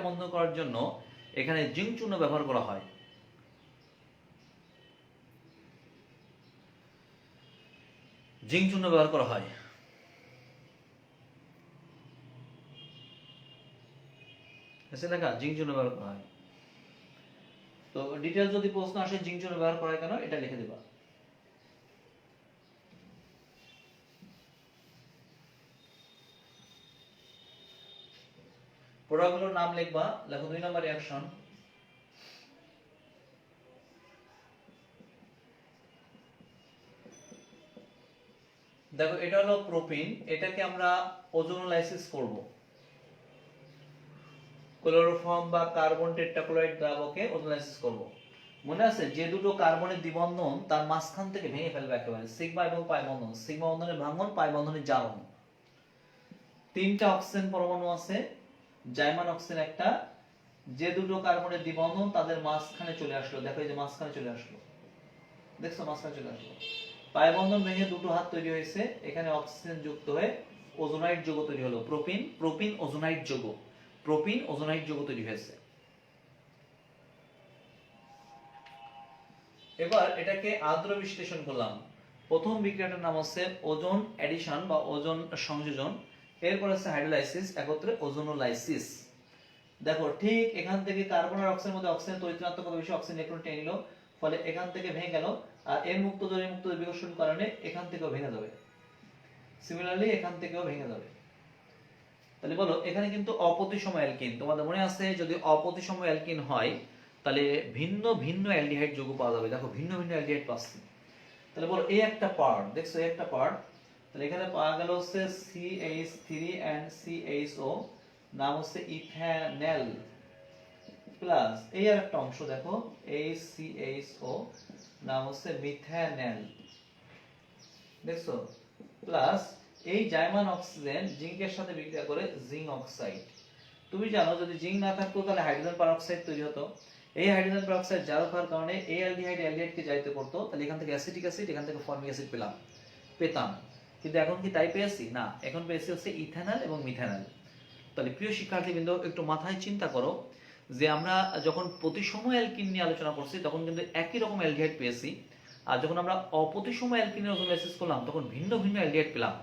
বন্ধ করার জন্য এখানে জিঙ্ক চূর্ণ ব্যবহার করা হয়। তো ডিটেইলস যদি প্রশ্ন আসে জিঙ্ক চূর্ণ ব্যবহার করা কেন, এটা লিখে দেবা। প্রোডাক্টগুলোর নাম লিখবা। লেখো 2 নম্বর রিঅ্যাকশন। দেখো, এটা হলো প্রোপিন, এটাকে আমরা ওজোনলাইসিস করব। ক্লোরোফর্ম বা কার্বন টেট্রাক্লোরাইড দ্রাবকে ওজোনলাইসিস করব। মনে আছে, যে দুটো কার্বনের দ্বিবন্ধন তার মাঝখান থেকে ভেঙে ফেলবে একেবারে, সিগমা এবং পাই বন্ধন। সিগমা বন্ধনের ভাঙন, পাই বন্ধনের জারণ। 3টা অক্সিজেন পরমাণু আছে, জাইমান অক্সিজেন একটা। যে দুটো কার্বনের দ্বিবন্ধন তাদের মাঝখানে চলে আসলো, দেখো এই যে মাঝখানে চলে আসলো, দেখছো মাঝখানে চলে আসলো। পাই বন্ধন ভেঙে দুটো হাত তৈরি হয়েছে, এখানে অক্সিজেন যুক্ত হয়ে ওজোনাইড যৌগ তৈরি হলো। প্রোপিন ওজোনাইড যৌগ তৈরি হয়েছে। এবার এটাকে আদ্র বিশ্লেষণ করলাম। প্রথম বিক্রিয়াটার নাম হচ্ছে ওজোন অ্যাডিশন বা ওজোন সংযোজন, এরপর হচ্ছে হাইড্রোলাইসিস, একত্রে ওজোনোলাইসিস। দেখো, ঠিক এখান থেকে কার্বন আর অক্সিজেনের মধ্যে অক্সিজেন তড়িৎ বেশি, অক্সিজেন ইলেকট্রন টেনে নিল, ফলে এখান থেকে ভেঙে গেল। আর এর মুক্ত বিকর্ষণ কারণে এখান থেকেও ভেঙে যাবে, সিমিলারলি এখান থেকেও ভেঙে যাবে। তাহলে বলো, এখানে কিন্তু অপ্রতিসম অ্যালকিন। তোমাদের মনে আছে, যদি অপ্রতিসম অ্যালকিন হয় তাহলে ভিন্ন ভিন্ন অ্যালডিহাইড যৌগ পাওয়া যাবে। দেখো, ভিন্ন ভিন্ন অ্যালডিহাইড পাচ্ছি। তাহলে বলো, এই একটা পার্ট, দেখছো এই একটা পার্ট, তাহলে এখানে পাওয়া গেল হচ্ছে CH3 and CHO, নাম হচ্ছে ইথানল, প্লাস এই আর একটা অংশ দেখো HCHO, নাম হচ্ছে মিথানল, দেখছো, প্লাস এই জাইমান অক্সিজেন জিঙ্কের সাথে বিক্রিয়া করে জিঙ্ক অক্সাইড। তুমি জানো, যদি জিঙ্ক না থাকতো তাহলে হাইড্রোজেন পারঅক্সাইড তৈরি হতো। এই হাইড্রোজেন পারঅক্সাইড জারক হওয়ার কারণে এই অ্যালডিহাইডকে জারিত করতো, তাহলে এখান থেকে অ্যাসিটিক অ্যাসিড, এখান থেকে ফর্মিক অ্যাসিড পেতাম। কিন্তু এখন কি তাই পেয়েছি? না, এখন পেয়েছি হচ্ছে ইথানল এবং মিথানল। তাহলে প্রিয় শিক্ষার্থীবৃন্দ, একটু মাথায় চিন্তা করো যে আমরা যখন প্রতিসম অ্যালকিন নিয়ে আলোচনা করছি তখন কিন্তু একই রকম অ্যালডিহাইড পেয়েছি, আর যখন আমরা অপ্রতিসম অ্যালকিনের ওজোনলাইসিস করলাম তখন ভিন্ন ভিন্ন অ্যালডিহাইড পেলাম।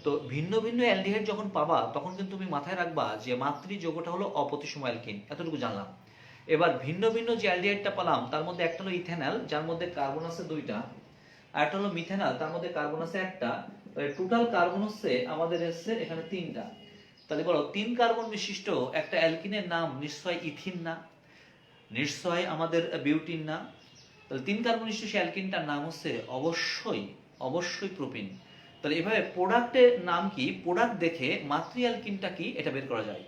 তো ভিন্ন ভিন্ন অ্যালডিহাইড যখন পাবা তখন কিন্তু তুমি মাথায় রাখবা যে মাতৃ যৌগটা হলো অপ্রতিসম অ্যালকিন, এতটুকু জানলাম। এবার ভিন্ন ভিন্ন যে অ্যালডিহাইডটা পেলাম তার মধ্যে একটা হলো ইথানল, যার মধ্যে কার্বন আছে 2টা, আর একটা হলো মিথানল, তার মধ্যে কার্বন আছে 1টা। টোটাল কার্বন হচ্ছে আমাদের এসছে এখানে 3টা। তাহলে বলো, 3 কার্বন বিশিষ্ট একটা অ্যালকিনের নাম নিশ্চয় ইথিন না, নিশ্চয় আমাদের বিউটিন না। তাহলে 3 কার্বন বিশিষ্ট অ্যালকিনটার নাম হচ্ছে অবশ্যই প্রোপিন। তাহলে এভাবে প্রোডাক্টের নাম কি, প্রোডাক্ট দেখে মাতৃ অ্যালকিনটা কি এটা বের করা যায়।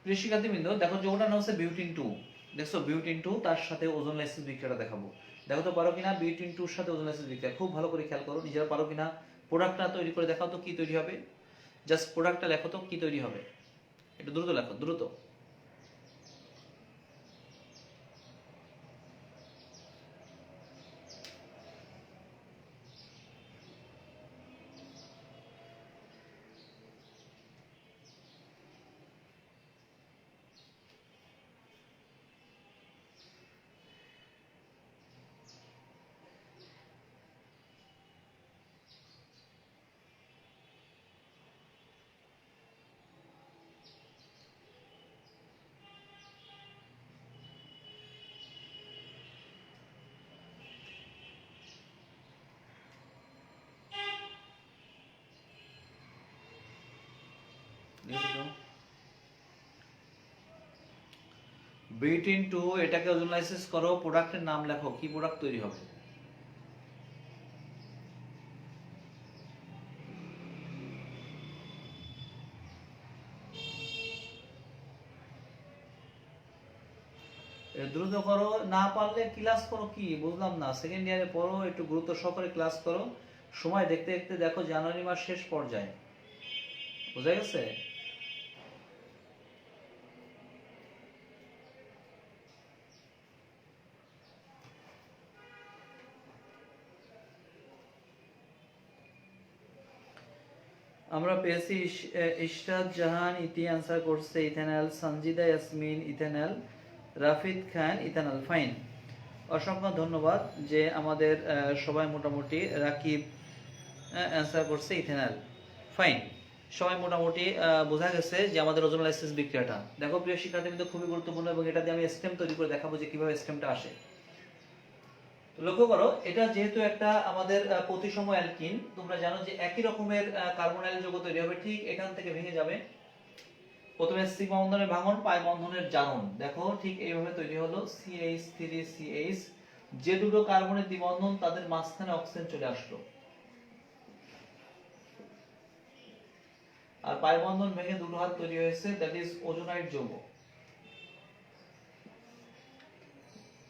প্রিয় শিক্ষার্থীবৃন্দ দেখো যৌগটার নাম হচ্ছে বিউটিন টু। দেখছো বিউটিন টু, তার সাথে ওজোন লাইসিস বিক্রিয়াটা দেখাবো। দেখো তো পারো কিনা বিউটিন টুর সাথে ওজোন লাইসিস বিক্রিয়া, খুব ভালো করে খেয়াল করো, নিজেরা পারো কিনা। প্রোডাক্টটা তৈরি করে দেখাও তো কি তৈরি হবে, জাস্ট প্রোডাক্টটা লেখো তো কি তৈরি হবে, একটু দ্রুত লেখো দ্রুত। বিউটিন টু, এটাকে ওজোন লাইসিস করো, প্রোডাক্টের নাম লেখো, কি প্রোডাক্ট তৈরি হবে। দ্রুত করো, না পারলে ক্লাস করো, কি বুঝলাম না, সেকেন্ড ইয়ারে পড়ো, একটু গুরুত্ব সহকারে ক্লাস করো। সময় দেখতে দেখতে দেখো জানুয়ারি মাস শেষ পর্যায়ে, বুঝা গেছে। আমরা পেয়েছি ইশরাত জাহান ইতি আনসার করছে ইথানল, সঞ্জিদা ইয়াসমিন ইথানল, রাফিদ খান ইথানল। ফাইন, অসংখ্য ধন্যবাদ যে আমাদের সবাই মোটামুটি, রাকিব অ্যান্সার করছে ইথানল। ফাইন, সবাই মোটামুটি বোঝা গেছে যে আমাদের ওজোন লাইসিস বিক্রিয়াটা। দেখো প্রিয় শিক্ষার্থী কিন্তু খুবই গুরুত্বপূর্ণ, এবং এটা দিয়ে আমি স্টেম তৈরি করে দেখাবো যে কিভাবে স্টেমটা আসে। লক্ষ্য করো, এটা যেহেতু একটা আমাদের প্রতিসম অ্যালকিন, তোমরা জানো যে একই রকমের কার্বনাইল যৌগ তৈরি হবে, ঠিক এখান থেকে ভেঙে যাবে। প্রথমে সিগমা বন্ধনের ভাঙন, পাই বন্ধনের জারণ, দেখো ঠিক এইভাবে তৈরি হলো CH3CH। যে দুটো কার্বনের দ্বিবন্ধন তাদের মাঝখানে অক্সিজেন চলে আসলো, আর পাই বন্ধন ভেঙে দুটো হাত তৈরি হয়েছে, দ্যাট ইজ ওজোনাইড যৌগ।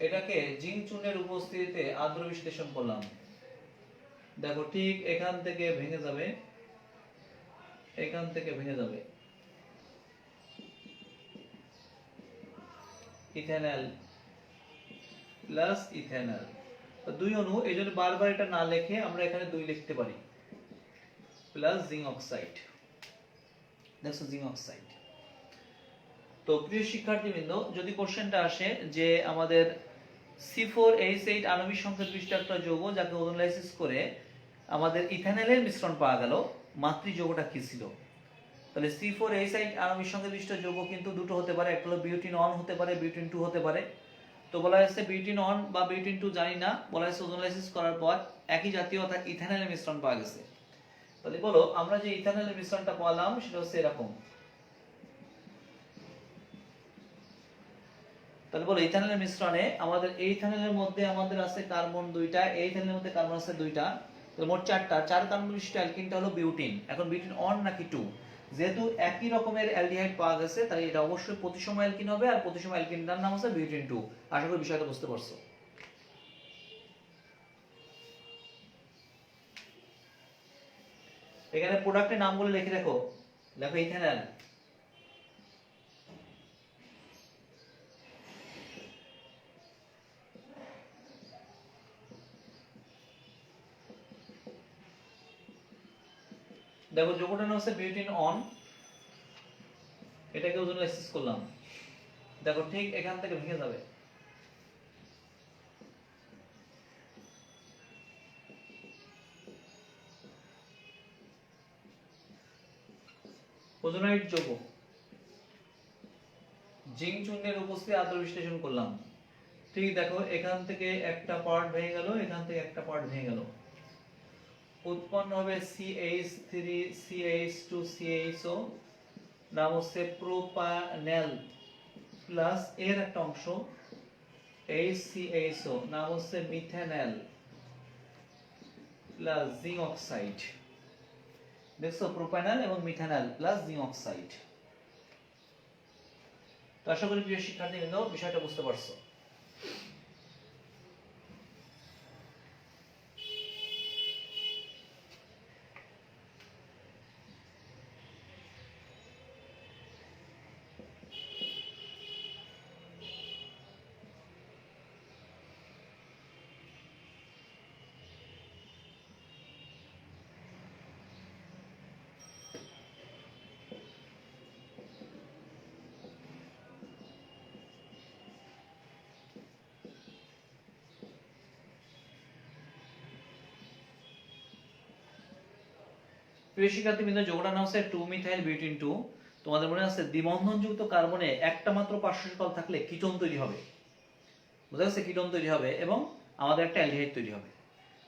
এটাকে জিঙ্ক চুনের উপস্থিতিতে আদ্র বিশ্লেষণ করলাম, দেখো ঠিক এখান থেকে ভেঙে যাবে, এখান থেকে ভেঙে যাবে ইথেনল প্লাস ইথেনল, দুই অণু, এই জন্য বারবার এটা না লিখে আমরা এখানে দুই লিখতে পারি, প্লাস জিঙ্ক অক্সাইড। দেখো জিঙ্ক অক্সাইড। তো প্রিয় শিক্ষার্থীবৃন্দ, যদি কোশ্চেনটা আসে যে আমাদের C4H8 আণবিক সংকেত বিশিষ্ট একটা যৌগ, যাকে ওজোন লাইসিস করে আমাদের ইথানলের মিশ্রণ পাওয়া গেল, মাতৃ যৌগটা কি ছিল। তাহলে C4H8 আণবিক সংকেত বিশিষ্ট যৌগ কিন্তু দুটো হতে পারে, একটা হলো বিউটিন অন হতে পারে, বিউটিন টু হতে পারে। তো বলা হয়েছে বিউটিন অন বা বিউটিন টু জানি না, বলা হয়েছে ওজোন লাইসিস করার পর একই জাতীয় অর্থাৎ ইথানলের মিশ্রণ পাওয়া গেছে। তাহলে বলো আমরা যে ইথানলের মিশ্রণটা পালাম সেটা হচ্ছে এরকম। তাহলে বলো ইথানলের মিশ্রণে আমাদের এই ইথানলের মধ্যে আমাদের আছে কার্বন দুইটা, এই ইথানলের মধ্যে কার্বন আছে দুইটা, তাহলে মোট চারটা, চার কার্বন বিশিষ্ট অ্যালকিনটা হলো বিউটিন। এখন বিউটিন অন নাকি টু, যেহেতু একই রকমের অ্যালডিহাইড পাওয়া গেছে তাহলে এটা অবশ্যই প্রতিসম অ্যালকিন হবে, আর প্রতিসম অ্যালকিনটার নাম হচ্ছে বিউটিন টু। আশা করি বিষয়টা বুঝতে পারছো। এখানে প্রোডাক্টের নামগুলো লিখে রাখো, দেখো ইথানল, দেখো যৌগটার নাম হচ্ছে বিউটিন অন, এটাকে ওজোন লাইসিস করলাম, দেখো ঠিক এখান থেকে ভেঙে যাবে, ওজোনাইড যৌগ। জিঙ্ক চূর্ণের উপস্থিতি আদ্র বিশ্লেষণ করলাম। ঠিক দেখো এখান থেকে একটা পার্ট ভেঙে গেল, এখান থেকে একটা পার্ট ভেঙে গেল, উৎপন্ন হবে CH3CH2CHO, নাম হচ্ছে প্রোপানেল, প্লাস এর একটা অংশ HCHO, নাম হচ্ছে মিথেনেল, প্লাস জিঙ্ক অক্সাইড। দেখছো প্রোপানেল এবং মিথেনেল প্লাস জিঙ্ক অক্সাইড। তো আশা করি প্রিয় শিক্ষার্থীবৃন্দ বিষয়টা বুঝতে পারছো। প্রিয় শিক্ষার্থীবৃন্দ যৌগটার নাম হচ্ছে 2-মিথাইল-বিউটেন-2। তোমাদের মনে আছে দ্বিবন্ধনযুক্ত কার্বনে একটা মাত্র পার্শ্বশিকল থাকলে কিটোন তৈরি হবে, বুঝা গেছে? কিটোন তৈরি হবে এবং আমাদের একটা অ্যালডিহাইড তৈরি হবে।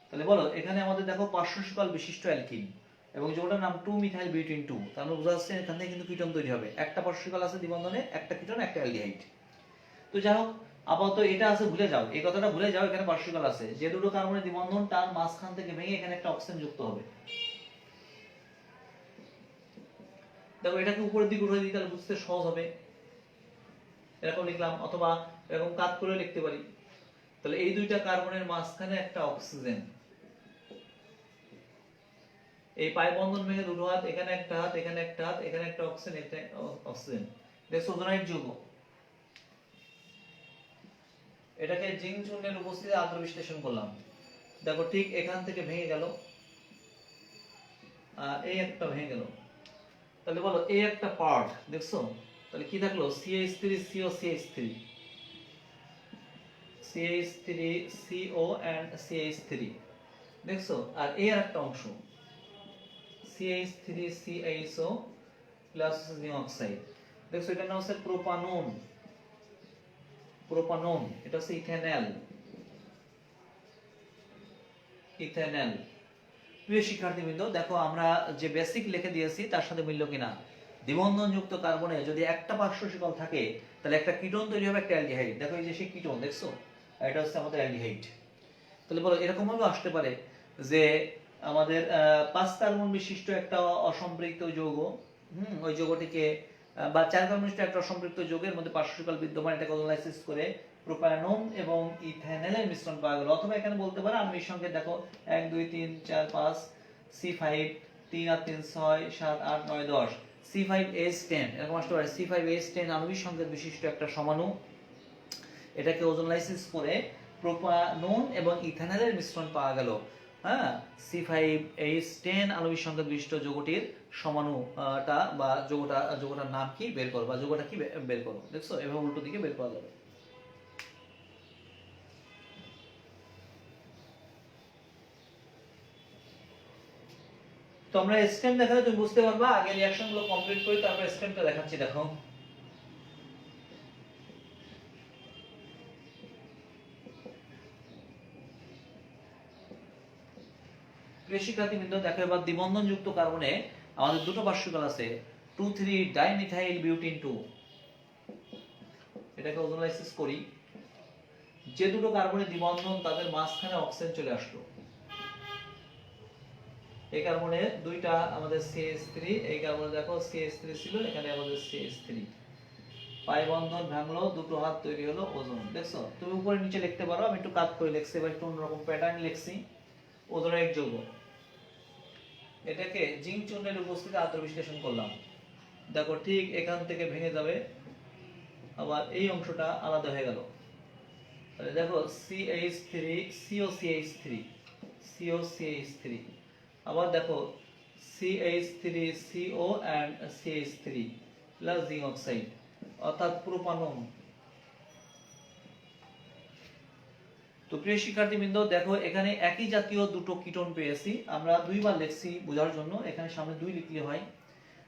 তাহলে বলো এখানে আমাদের দেখো পার্শ্বশিকল বিশিষ্ট অ্যালকিন এবং যৌগটার নাম 2-মিথাইল-বিউটেন-2, তার মানে বোঝা যাচ্ছে এখান থেকে কিন্তু কিটোন তৈরি হবে। একটা পার্শ্বশিকল আছে দ্বিবন্ধনে, একটা কিটোন, একটা অ্যালডিহাইড। তো যাই হোক আপাতত এটা আছে ভুলে যাও, এই কথাটা ভুলে যাও, এখানে পার্শ্বশিকল আছে। যে দুটো কার্বনের দ্বিবন্ধন তার মাঝখান থেকে ভেঙে এখানে একটা অক্সিজেন যুক্ত হবে। দেখো এটাকে উপরের দিকে উঠে দিই, তাহলে বুঝতে সহজ হবে। এরকম লিখলাম, অথবা এরকম কাট করে লিখতে পারি। তাহলে এই দুইটা কার্বনের মাঝখানে একটা অক্সিজেন, এই পাই বন্ধন ভেঙে দুটো হাত, এখানে একটা হাত, এখানে একটা হাত, এখানে একটা অক্সিজেন, এটা অক্সিজেন। দেখছো ওজোনাইড যৌগ। এটাকে জিঙ্ক চূর্ণের উপস্থিতিতে আদ্র বিশ্লেষণ করলাম। দেখো ঠিক এখান থেকে ভেঙে গেল, আর এই একটা ভেঙে গেল। তাহলে বলো এই একটা পার্ট দেখছো, তাহলে কি থাকলো? CH3CO CH3 CH3CO and CH3 দেখছো, আর এই আর একটা অংশ CH3CHO প্লাস জিঙ্ক অক্সাইড। দেখছো এটার নাম হচ্ছে প্রোপানন, প্রোপানন। এটা হচ্ছে ইথেনেল, ইথেনেল। প্রিয় শিক্ষার্থীবৃন্দ দেখো আমরা যে বেসিক লিখে দিয়েছি তার সাথে মিলল কিনা। দ্বিবন্ধনযুক্ত কার্বনে যদি একটা পার্শ্বশিকল থাকে তাহলে একটা কিটোন তৈরি হবে, একটা অ্যালডিহাইড। দেখো এই যে সেই কিটোন দেখছো, এটা হচ্ছে আমাদের অ্যালডিহাইড। তাহলে বলো এরকম ভাবে আসতে পারে যে আমাদের 5 কার্বন বিশিষ্ট একটা অসম্পৃক্ত যৌগ, ওই যৌগটিকে বা 4 কার্বন বিশিষ্ট একটা অসম্পৃক্ত যৌগের মধ্যে পার্শ্বশিকল বিদ্যমান, এটাকে ওজোনাইসিস করে প্রোপানন এবং ইথেনেলের মিশ্রণ পাওয়া গেল। অথবা এখানে বলতে পারো আণবিক সংকেত দেখো 1 2 3 4 5 C5 3 আর 3 6 7 8 9 10 C5H10 এরকম আসতে পারে। C5H10 আণবিক সংকেত বিশিষ্ট একটা সমাণু, এটাকে ওজোনাইসিস করে প্রোপানন এবং ইথেনেলের মিশ্রণ পাওয়া গেল। হ্যাঁ, C5H10 আণবিক সংকেত বিশিষ্ট যৌগটির সমাণুটা বা যৌগটার নাম কি বের করো, বা যৌগটা কি বের করো। দেখছো এভাবে উল্টো দিকে বের করা যাবে। তো আমরা স্টেম দেখালে তুমি বুঝতে পারবা। আগে রিঅ্যাকশন গুলো কমপ্লিট করি, তারপর স্টেমটা দেখাচ্ছি। দেখো প্রিয় শিক্ষার্থীবৃন্দ দেখো এবার দ্বিবন্ধনযুক্ত কার্বনে আমাদের দুটো পার্শ্বশিকল আছে 2,3-ডাইমিথাইল-বিউটেন-2। এটাকে ওজোনাইসিস করি। যে দুটো কার্বনের দ্বিবন্ধন তাদের মাঝখানে অক্সিজেন চলে আসলো। এই কার্বনে দুইটা আমাদের CH3, এই কার্বনে দেখো CH3 ছিল, এখানে আমাদের CH3। পাই বন্ধন ভাঙলো, দুটো হাত তৈরি হলো, ওজোন। দেখছো তুমি উপরে নিচে লিখতে পারো, আমি একটু কাট করে লিখছি, এবার একটু অন্যরকম প্যাটার্ন লিখছি। ওজোনাইড যৌগ, এটাকে জিঙ্ক চূর্ণের উপস্থিতিতে আদ্র বিশ্লেষণ করলাম। দেখো ঠিক এখান থেকে ভেঙে যাবে, আবার এই অংশটা আলাদা হয়ে গেল। তাহলে দেখো CH3COCH3 COCH3, আবার দেখো CH3CO and CH3 plus zinc oxide, অর্থাৎ প্রোপানন। তো প্রিয় শিক্ষার্থীবৃন্দ দেখো এখানে একই জাতীয় দুটো কিটোন পেয়েছি, আমরা দুইবার লিখছি বোঝার জন্য, এখানে সামনে 2 লিখলে হয়।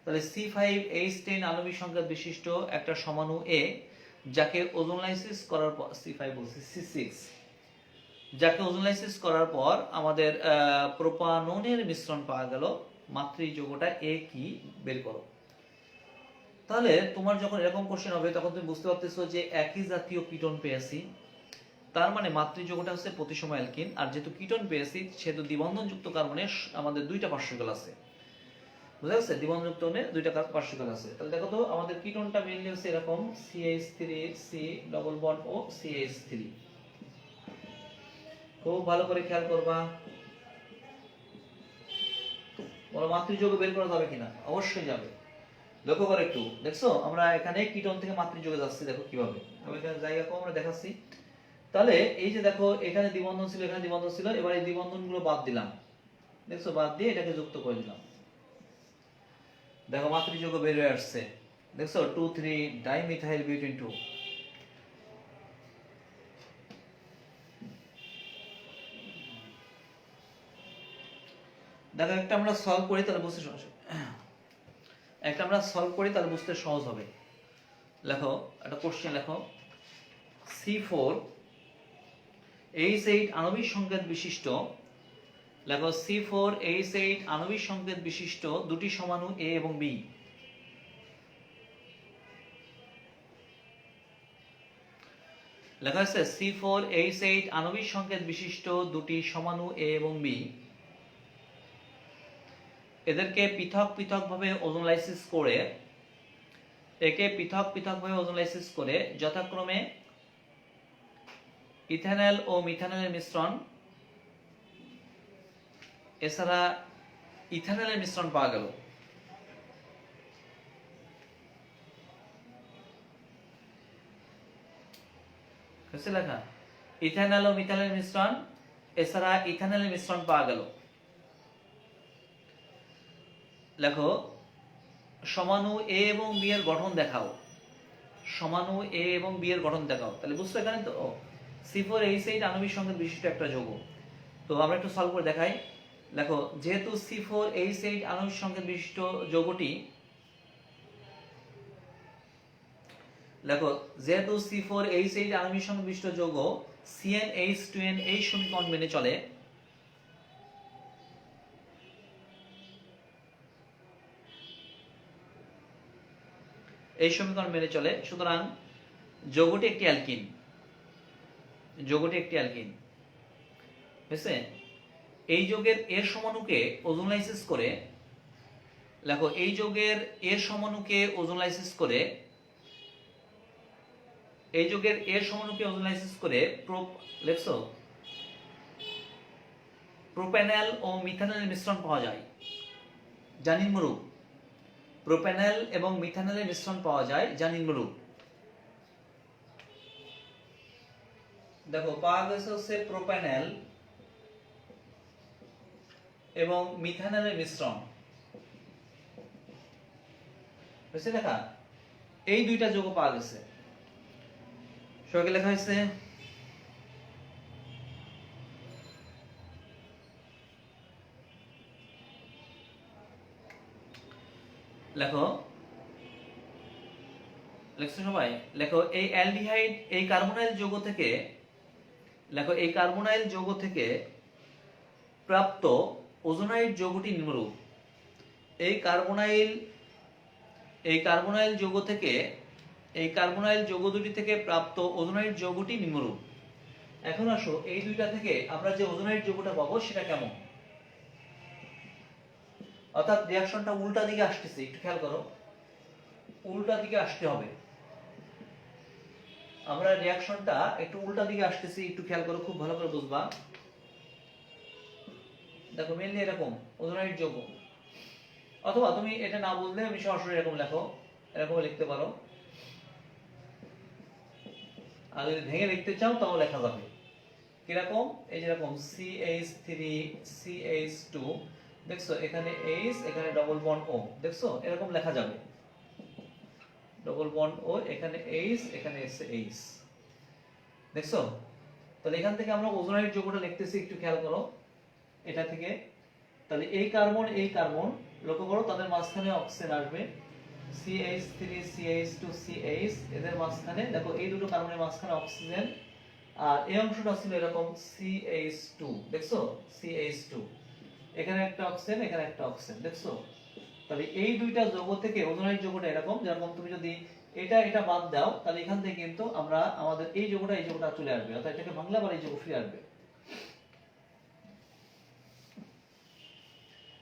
তাহলে C5H10 আণবিক সংকেত বিশিষ্ট একটা সমাণু A যাকে ওজোনলাইসিস করার পর C5 বলছি C6, যাকে ওজোনলাইসিস করার পর আমাদের প্রোপাননের মিশ্রণ পাওয়া গেল, মাতৃযৌগটা এ কি বের করো। তাহলে তোমার যখন এরকম কোশ্চেন হবে তখন তুমি বুঝতে পারতেছো যে একই জাতীয় কিটোন পেয়েছি, তার মানে মাতৃযৌগটা হচ্ছে প্রতিসম অ্যালকিন, আর যেহেতু কিটোন পেয়েছি সেহেতু দ্বিবন্ধনযুক্ত কার্বনে আমাদের দুইটা পার্শ্বকেল আছে, বুঝা গেছে? দ্বিবন্ধনযুক্ত দুইটা পার্শ্বকেল আছে। তাহলে দেখো তো আমাদের কিটোনটা মেইনলি হচ্ছে এরকম CH3C ডবল বন্ড ও CH3। খুব ভালো করে খেয়াল করবা, বলো মাতৃযৌগ বের করা যাবে কিনা? অবশ্যই যাবে। লক্ষ্য করে একটু দেখছো, আমরা এখানে কিটোন থেকে মাতৃযৌগে যাচ্ছি, দেখো কিভাবে। আমি এখানে জায়গা কম আমরা দেখাচ্ছি। তাহলে এই যে দেখো এখানে দ্বিবন্ধন ছিল, এখানে দ্বিবন্ধন ছিল, এবার এই দ্বিবন্ধনগুলো বাদ দিলাম, দেখছো? বাদ দিয়ে এটাকে যুক্ত করে দিলাম, দেখো মাতৃযৌগ বের হয়ে আসছে, দেখছো? 2,3 ডাইমিথাইল বিউটেন 2। দেখো একটা আমরা সলভ করি তাহলে বুঝতে সহজ হবে, একটা আমরা সলভ করি তাহলে বুঝতে সহজ হবে। লেখো একটা কোশ্চেন, লেখো C4H8 আণবিক সংকেত বিশিষ্ট, লেখো C4H8 আণবিক সংকেত বিশিষ্ট দুটি সমাণু A এবং B। লেখা আছে C4H8 আণবিক সংকেত বিশিষ্ট দুটি সমাণু A এবং B, এদেরকে পৃথক পৃথক ভাবে ওজোনলাইসিস করে, যথাক্রমে ইথানল ও মিথানলের মিশ্রণ, এছাড়া ইথানলের মিশ্রণ পাওয়া গেল। লেখা ইথানল ও মিথানলের মিশ্রণ, এছাড়া ইথানলের মিশ্রণ পাওয়া গেল। লেখো সমাণু A এবং B এর গঠন দেখাও, সমাণু A এবং B এর গঠন দেখাও। তাহলে বুঝছো এখানে তো C4H8 আণবিক সংকেত বিশিষ্ট একটা যৌগ। তো আমরা একটু সলভ করে দেখাই। দেখো যেহেতু C4H8 আণবিক সংকেত বিশিষ্ট যৌগটি, দেখো যেহেতু C4H8 আণবিক সংকেত বিশিষ্ট যৌগ CnH2n এই সমীকরণ মেনে চলে, এই সমীকরণ মেনে চলে, সুতরাং যৌগটি একটি অ্যালকিন, বুঝছে? এই যৌগের এর সমাণুকে ওজোনলাইসিস করে, লেখো এই যৌগের এর সমাণুকে ওজোনলাইসিস করে, এই যৌগের এর সমাণুকে ওজোনলাইসিস করে লেখছো প্রোপ্যানল ও মিথানলের মিশ্রণ পাওয়া যায়, যা নিম্নরূপ। প্রোপ্যানল এবং মিথানলের মিশ্রণ পাওয়া যায় যা নিম্নরূপ। দেখো পাওয়া গেছে হচ্ছে প্রোপ্যানল এবং মিথানলের মিশ্রণ, বুঝছে? দেখা এই দুইটা যৌগ পাওয়া গেছে। সবাইকে লেখা হয়েছে লেখো, লেখছো সবাই? লেখো এই অ্যালডিহাইড এই কার্বনাইল যৌগ থেকে, লেখো এই কার্বনাইল যৌগ থেকে প্রাপ্ত ওজোনাইড যৌগটি নিম্নরূপ। এই কার্বনাইল যৌগ থেকে, এই কার্বনাইল যৌগ দুটি থেকে প্রাপ্ত ওজোনাইড যৌগটি নিম্নরূপ। এখন আসো এই দুইটা থেকে আমরা যে ওজোনাইড যৌগটা পাবো সেটা কেমন, অর্থাৎ রিঅ্যাকশনটা উল্টা দিকে আসতেছে, একটু খেয়াল করো, উল্টা দিকে আসতে হবে। আমরা রিঅ্যাকশনটা একটু উল্টা দিকে আসতেছি, একটু খেয়াল করো, খুব ভালো করে বুঝবা। দেখো মেইনলি এরকম ওজোনাইড যৌগ, অথবা তুমি এটা না বুঝলে আমি সরাসরি এরকম লেখো, এরকম লিখতে পারো, আর যদি ভেঙে লিখতে চাও তাও লেখা যাবে। কিরকম? এই যেরকম CH3 CH2, দেখছো এখানে H, এখানে ডবল বন্ড O, দেখছো এরকম লেখা যাবে, ডবল বন্ড O, এখানে H, এখানে H, দেখছো? তাহলে এখান থেকে আমরা ওজোনাইড যৌগটা লিখতেছি, একটু খেয়াল করো এটা থেকে। তাহলে এই কার্বন লক্ষ্য করো, তাদের মাঝখানে অক্সিজেন আসবে, CH3 CH2 CH, এদের মাঝখানে দেখো এই দুটো কার্বনের মাঝখানে অক্সিজেন, আর এই অংশটা ছিল এরকম CH2, দেখছো CH2, এখানে একটা অক্সিজেন, এখানে একটা অক্সিজেন, দেখছো? তাহলে এই দুইটা যৌগ থেকে ওজোনাইড যৌগটা এরকম, যেরকম তুমি যদি এটা বাদ দাও তাহলে এখান থেকে কিন্তু আমরা আমাদের এই যৌগটা চলে আসবে, অর্থাৎ এটাকে ভাঙলে আবার এই যৌগ ফিরে আসবে।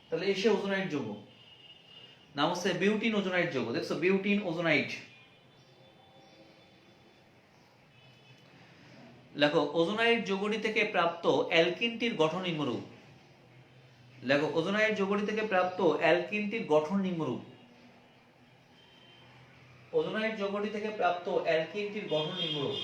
তাহলে এই সে ওজোনাইড যৌগ, নাম হচ্ছে বিউটিন ওজোনাইড যৌগ, দেখছো বিউটিন ওজোনাইড। লেখো ওজোনাইড যৌগটি থেকে প্রাপ্ত অ্যালকিনটির গঠন নিম্নরূপ। লেখো ওজোনাইড যৌগটি থেকে প্রাপ্ত অ্যালকিনটির গঠন নিম্নরূপ। ওজোনাইড যৌগটি থেকে প্রাপ্ত অ্যালকিনটির গঠন নিম্নরূপ।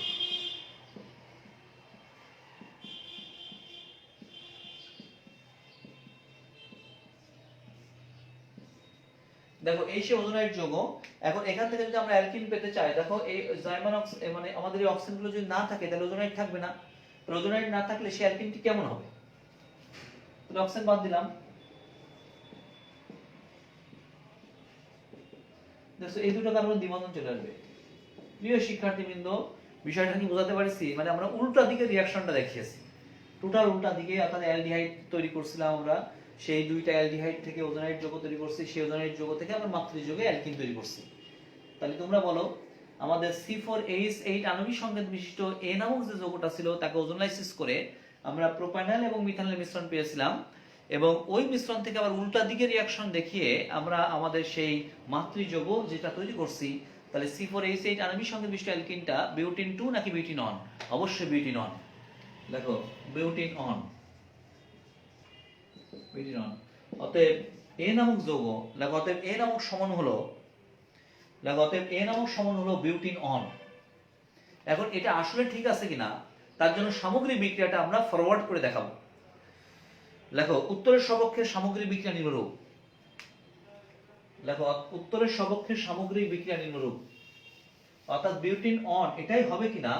দেখো এই সে ওজোনাইড যৌগ। এখন এখান থেকে যদি আমরা অ্যালকিন পেতে চাই, দেখো এই জার্মান মানে আমাদের এই অক্সিজেনগুলো যদি না থাকে তাহলে ওজোনাইড থাকবে না। তাহলে ওজোনাইড না থাকলে সে অ্যালকিনটি কেমন হবে? তাহলে অক্সিজেন বাদ দিলাম, দেখো এই দুটো কার্বন দ্বিবন্ধন চলে আসবে। প্রিয় শিক্ষার্থীবৃন্দ, বিষয়টা কি বোঝাতে পারছি? মানে আমরা উল্টা দিকে রিঅ্যাকশনটা দেখিয়েছি, টোটাল উল্টা দিকে, অর্থাৎ অ্যালডিহাইড তৈরি করছিলাম আমরা, সেই দুইটা অ্যালডিহাইড থেকে ওজোনাইড যৌগ তৈরি করছি, সেই ওজোনাইড যৌগ থেকে আমরা মাতৃযৌগে অ্যালকিন তৈরি করছি। তাহলে তোমরা বলো, আমাদের C4H8 আণবিক সংকেত বিশিষ্ট A নামক যে যৌগটা ছিল তাকে ওজোনালাইসিস করে আমরা প্রোপানল এবং মিথানলের মিশ্রণ পেয়েছিলাম, এবং ওই মিশ্রণ থেকে আবার উল্টা দিকে রিঅ্যাকশন দেখিয়ে আমরা আমাদের সেই মাতৃযৌগ যেটা তৈরি করছি। তাহলে C4H8 আণবিক সংকেত বিশিষ্ট অ্যালকিনটা বিউটিন 2 নাকি বিউটিন অন? অবশ্যই বিউটিন অন। দেখো বিউটিন অন, বিউটিন অন। অতএব A নামক যৌগ, দেখো অতএব A নামক সমান হলো, দেখো অতএব A নামক সমান হলো বিউটিন অন। এখন এটা আসলে ঠিক আছে কিনা তার জন্য সামগ্রিক বিক্রিয়াটা আমরা ফরওয়ার্ড করে দেখাবো। লেখো উত্তরের সপক্ষে সামগ্রিক বিক্রিয়া নিম্নরূপ। লেখো উত্তরের সপক্ষে সামগ্রিক বিক্রিয়া নিম্নরূপ, অর্থাৎ বিউটিন অন এটাই হবে কিনা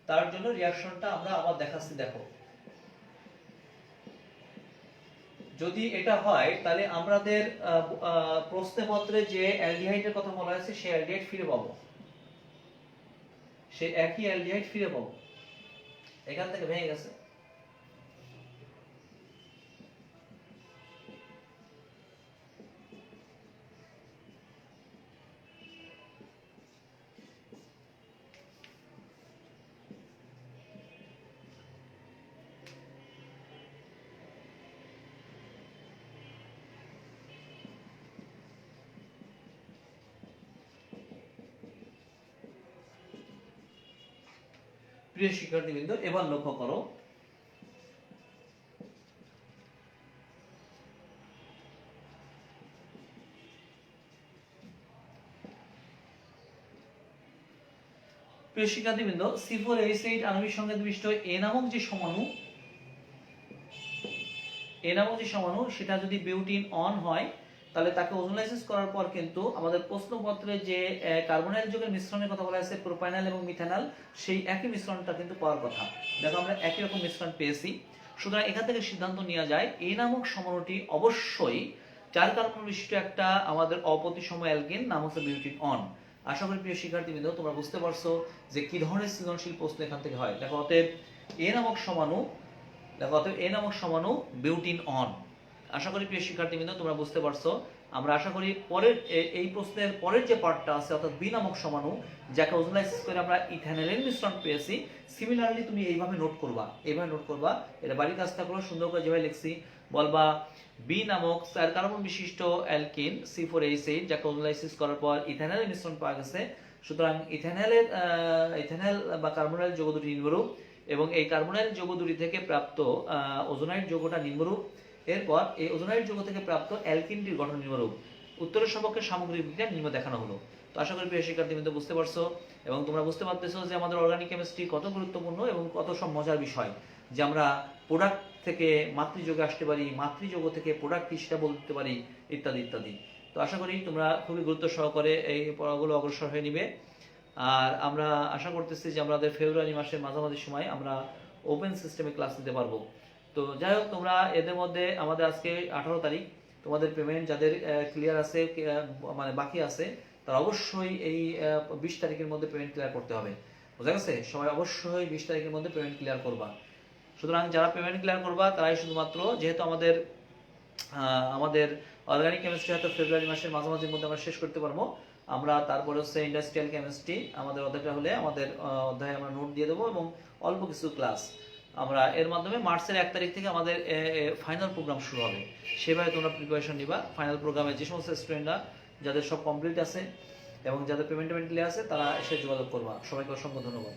তার জন্য রিঅ্যাকশনটা আমরা আবার দেখাচ্ছি। দেখো যদি এটা হয় তাহলে আমাদের প্রশ্নপত্রে যে অ্যালডিহাইডের কথা বলা হয়েছে সেই অ্যালডিহাইড ফিরে পাবো, সেই একই অ্যালডিহাইড ফিরে পাবো। এখান থেকে ভেঙে গেছে। প্রিয় শিক্ষার্থীবৃন্দ, এবার লক্ষ্য করো, প্রিয় শিক্ষার্থীবৃন্দ, C4H8 আণবিক সংকেত বিশিষ্ট A নামক যে সমাণু সেটা যদি বিউটিন অন হয় তাহলে তাকে ওজোনালাইসিস করার পর কিন্তু আমাদের প্রশ্নপত্রে যে কার্বনাইল যৌগের মিশ্রণের কথা বলা হয়েছে প্রোপানল এবং মিথানল, সেই একই মিশ্রণটা কিন্তু পাওয়ার কথা। দেখো আমরা একই রকম মিশ্রণ পেয়েছি। সুতরাং এখান থেকে সিদ্ধান্ত নেওয়া যায় A নামক সমাণুটি অবশ্যই 4 কার্বন বিশিষ্ট একটা আমাদের অপ্রতিসম অ্যালকেন, নাম হচ্ছে বিউটিন অন। আশা করি প্রিয় শিক্ষার্থীবৃন্দ তোমরা বুঝতে পারছো যে কি ধরনের সৃজনশীল প্রশ্ন এখান থেকে হয়। দেখো অতএব A নামক সমাণু বিউটিন অন। আশা করি প্রিয় শিক্ষার্থীবৃন্দ তোমরা বুঝতে পারছো। আমরা আশা করি পরের এই প্রশ্নের পরের যে পার্টটা আছে, অর্থাৎ B নামক সমাণু যাকে ওজোনালাইসিস করে আমরা ইথানলের মিশ্রণ পেয়েছি, সিমিলারলি তুমি এইভাবে নোট করবা, এটা বাড়ির কাজটা করো সুন্দর করে, যেভাবে লিখছি বলবা B নামক 4 কার্বন বিশিষ্ট অ্যালকিন C4H8 যাকে ওজোনালাইসিস করার পর ইথানলের মিশ্রণ পাওয়া গেছে। সুতরাং ইথানল বা কার্বনাইল যৌগ দুটি নিম্নরূপ, এবং এই কার্বনাইল যৌগ দুটি থেকে প্রাপ্ত ওজোনাইড যৌগটা নিম্নরূপ। এরপর এই ওজোনাইড যৌগ থেকে প্রাপ্ত অ্যালকিনটির গঠন নিম্নরূপ। উত্তরের সপক্ষে সামগ্রিক বিক্রিয়া নিম্ন দেখানো হলো। তো আশা করি প্রিয় শিক্ষার্থীবৃন্দ বুঝতে পারছো, এবং তোমরা বুঝতে পারতেছো যে আমাদের অর্গানিক কেমিস্ট্রি কত গুরুত্বপূর্ণ এবং কত সব মজার বিষয়, যে আমরা প্রোডাক্ট থেকে মাতৃযৌগে আসতে পারি, মাতৃযৌগ থেকে প্রোডাক্ট কি সেটা বলতে পারি, ইত্যাদি ইত্যাদি। তো আশা করি তোমরা খুবই গুরুত্ব সহকারে এই পড়াগুলো অগ্রসর হয়ে নিবে। আর আমরা আশা করতেছি যে আমাদের ফেব্রুয়ারি মাসের মাঝামাঝি সময় আমরা ওপেন সিস্টেমে ক্লাস নিতে পারবো। তো যাই হোক, তোমরা এদের মধ্যে আমাদের আজকে 18 তারিখ, তোমাদের পেমেন্ট যাদের ক্লিয়ার আছে মানে বাকি আছে তারা অবশ্যই এই 20 তারিখের মধ্যে পেমেন্ট ক্লিয়ার করতে হবে। বোঝা গেছে? সবাই অবশ্যই 20 তারিখের মধ্যে পেমেন্ট ক্লিয়ার করবা। সুতরাং যারা পেমেন্ট ক্লিয়ার করবা তারাই শুধুমাত্র, যেহেতু আমাদের অর্গানিক কেমিস্ট্রি হয়তো ফেব্রুয়ারি মাসের মাঝামাঝির মধ্যে আমরা শেষ করতে পারবো। আমরা তারপরে হচ্ছে ইন্ডাস্ট্রিয়াল কেমিস্ট্রি আমাদের অধ্যায়টা হলে আমাদের অধ্যায়ে আমরা নোট দিয়ে দেবো এবং অল্প কিছু ক্লাস আমরা এর মাধ্যমে মার্চের 1 তারিখ থেকে আমাদের ফাইনাল প্রোগ্রাম শুরু হবে। সেভাবে তোমরা প্রিপারেশন নিবা। ফাইনাল প্রোগ্রামে যে সমস্ত স্টুডেন্টরা যাদের সব কমপ্লিট আছে এবং যাদের পেমেন্ট ক্লিয়ার আছে তারা এসে যোগাযোগ করবা। সবাইকে অসংখ্য ধন্যবাদ।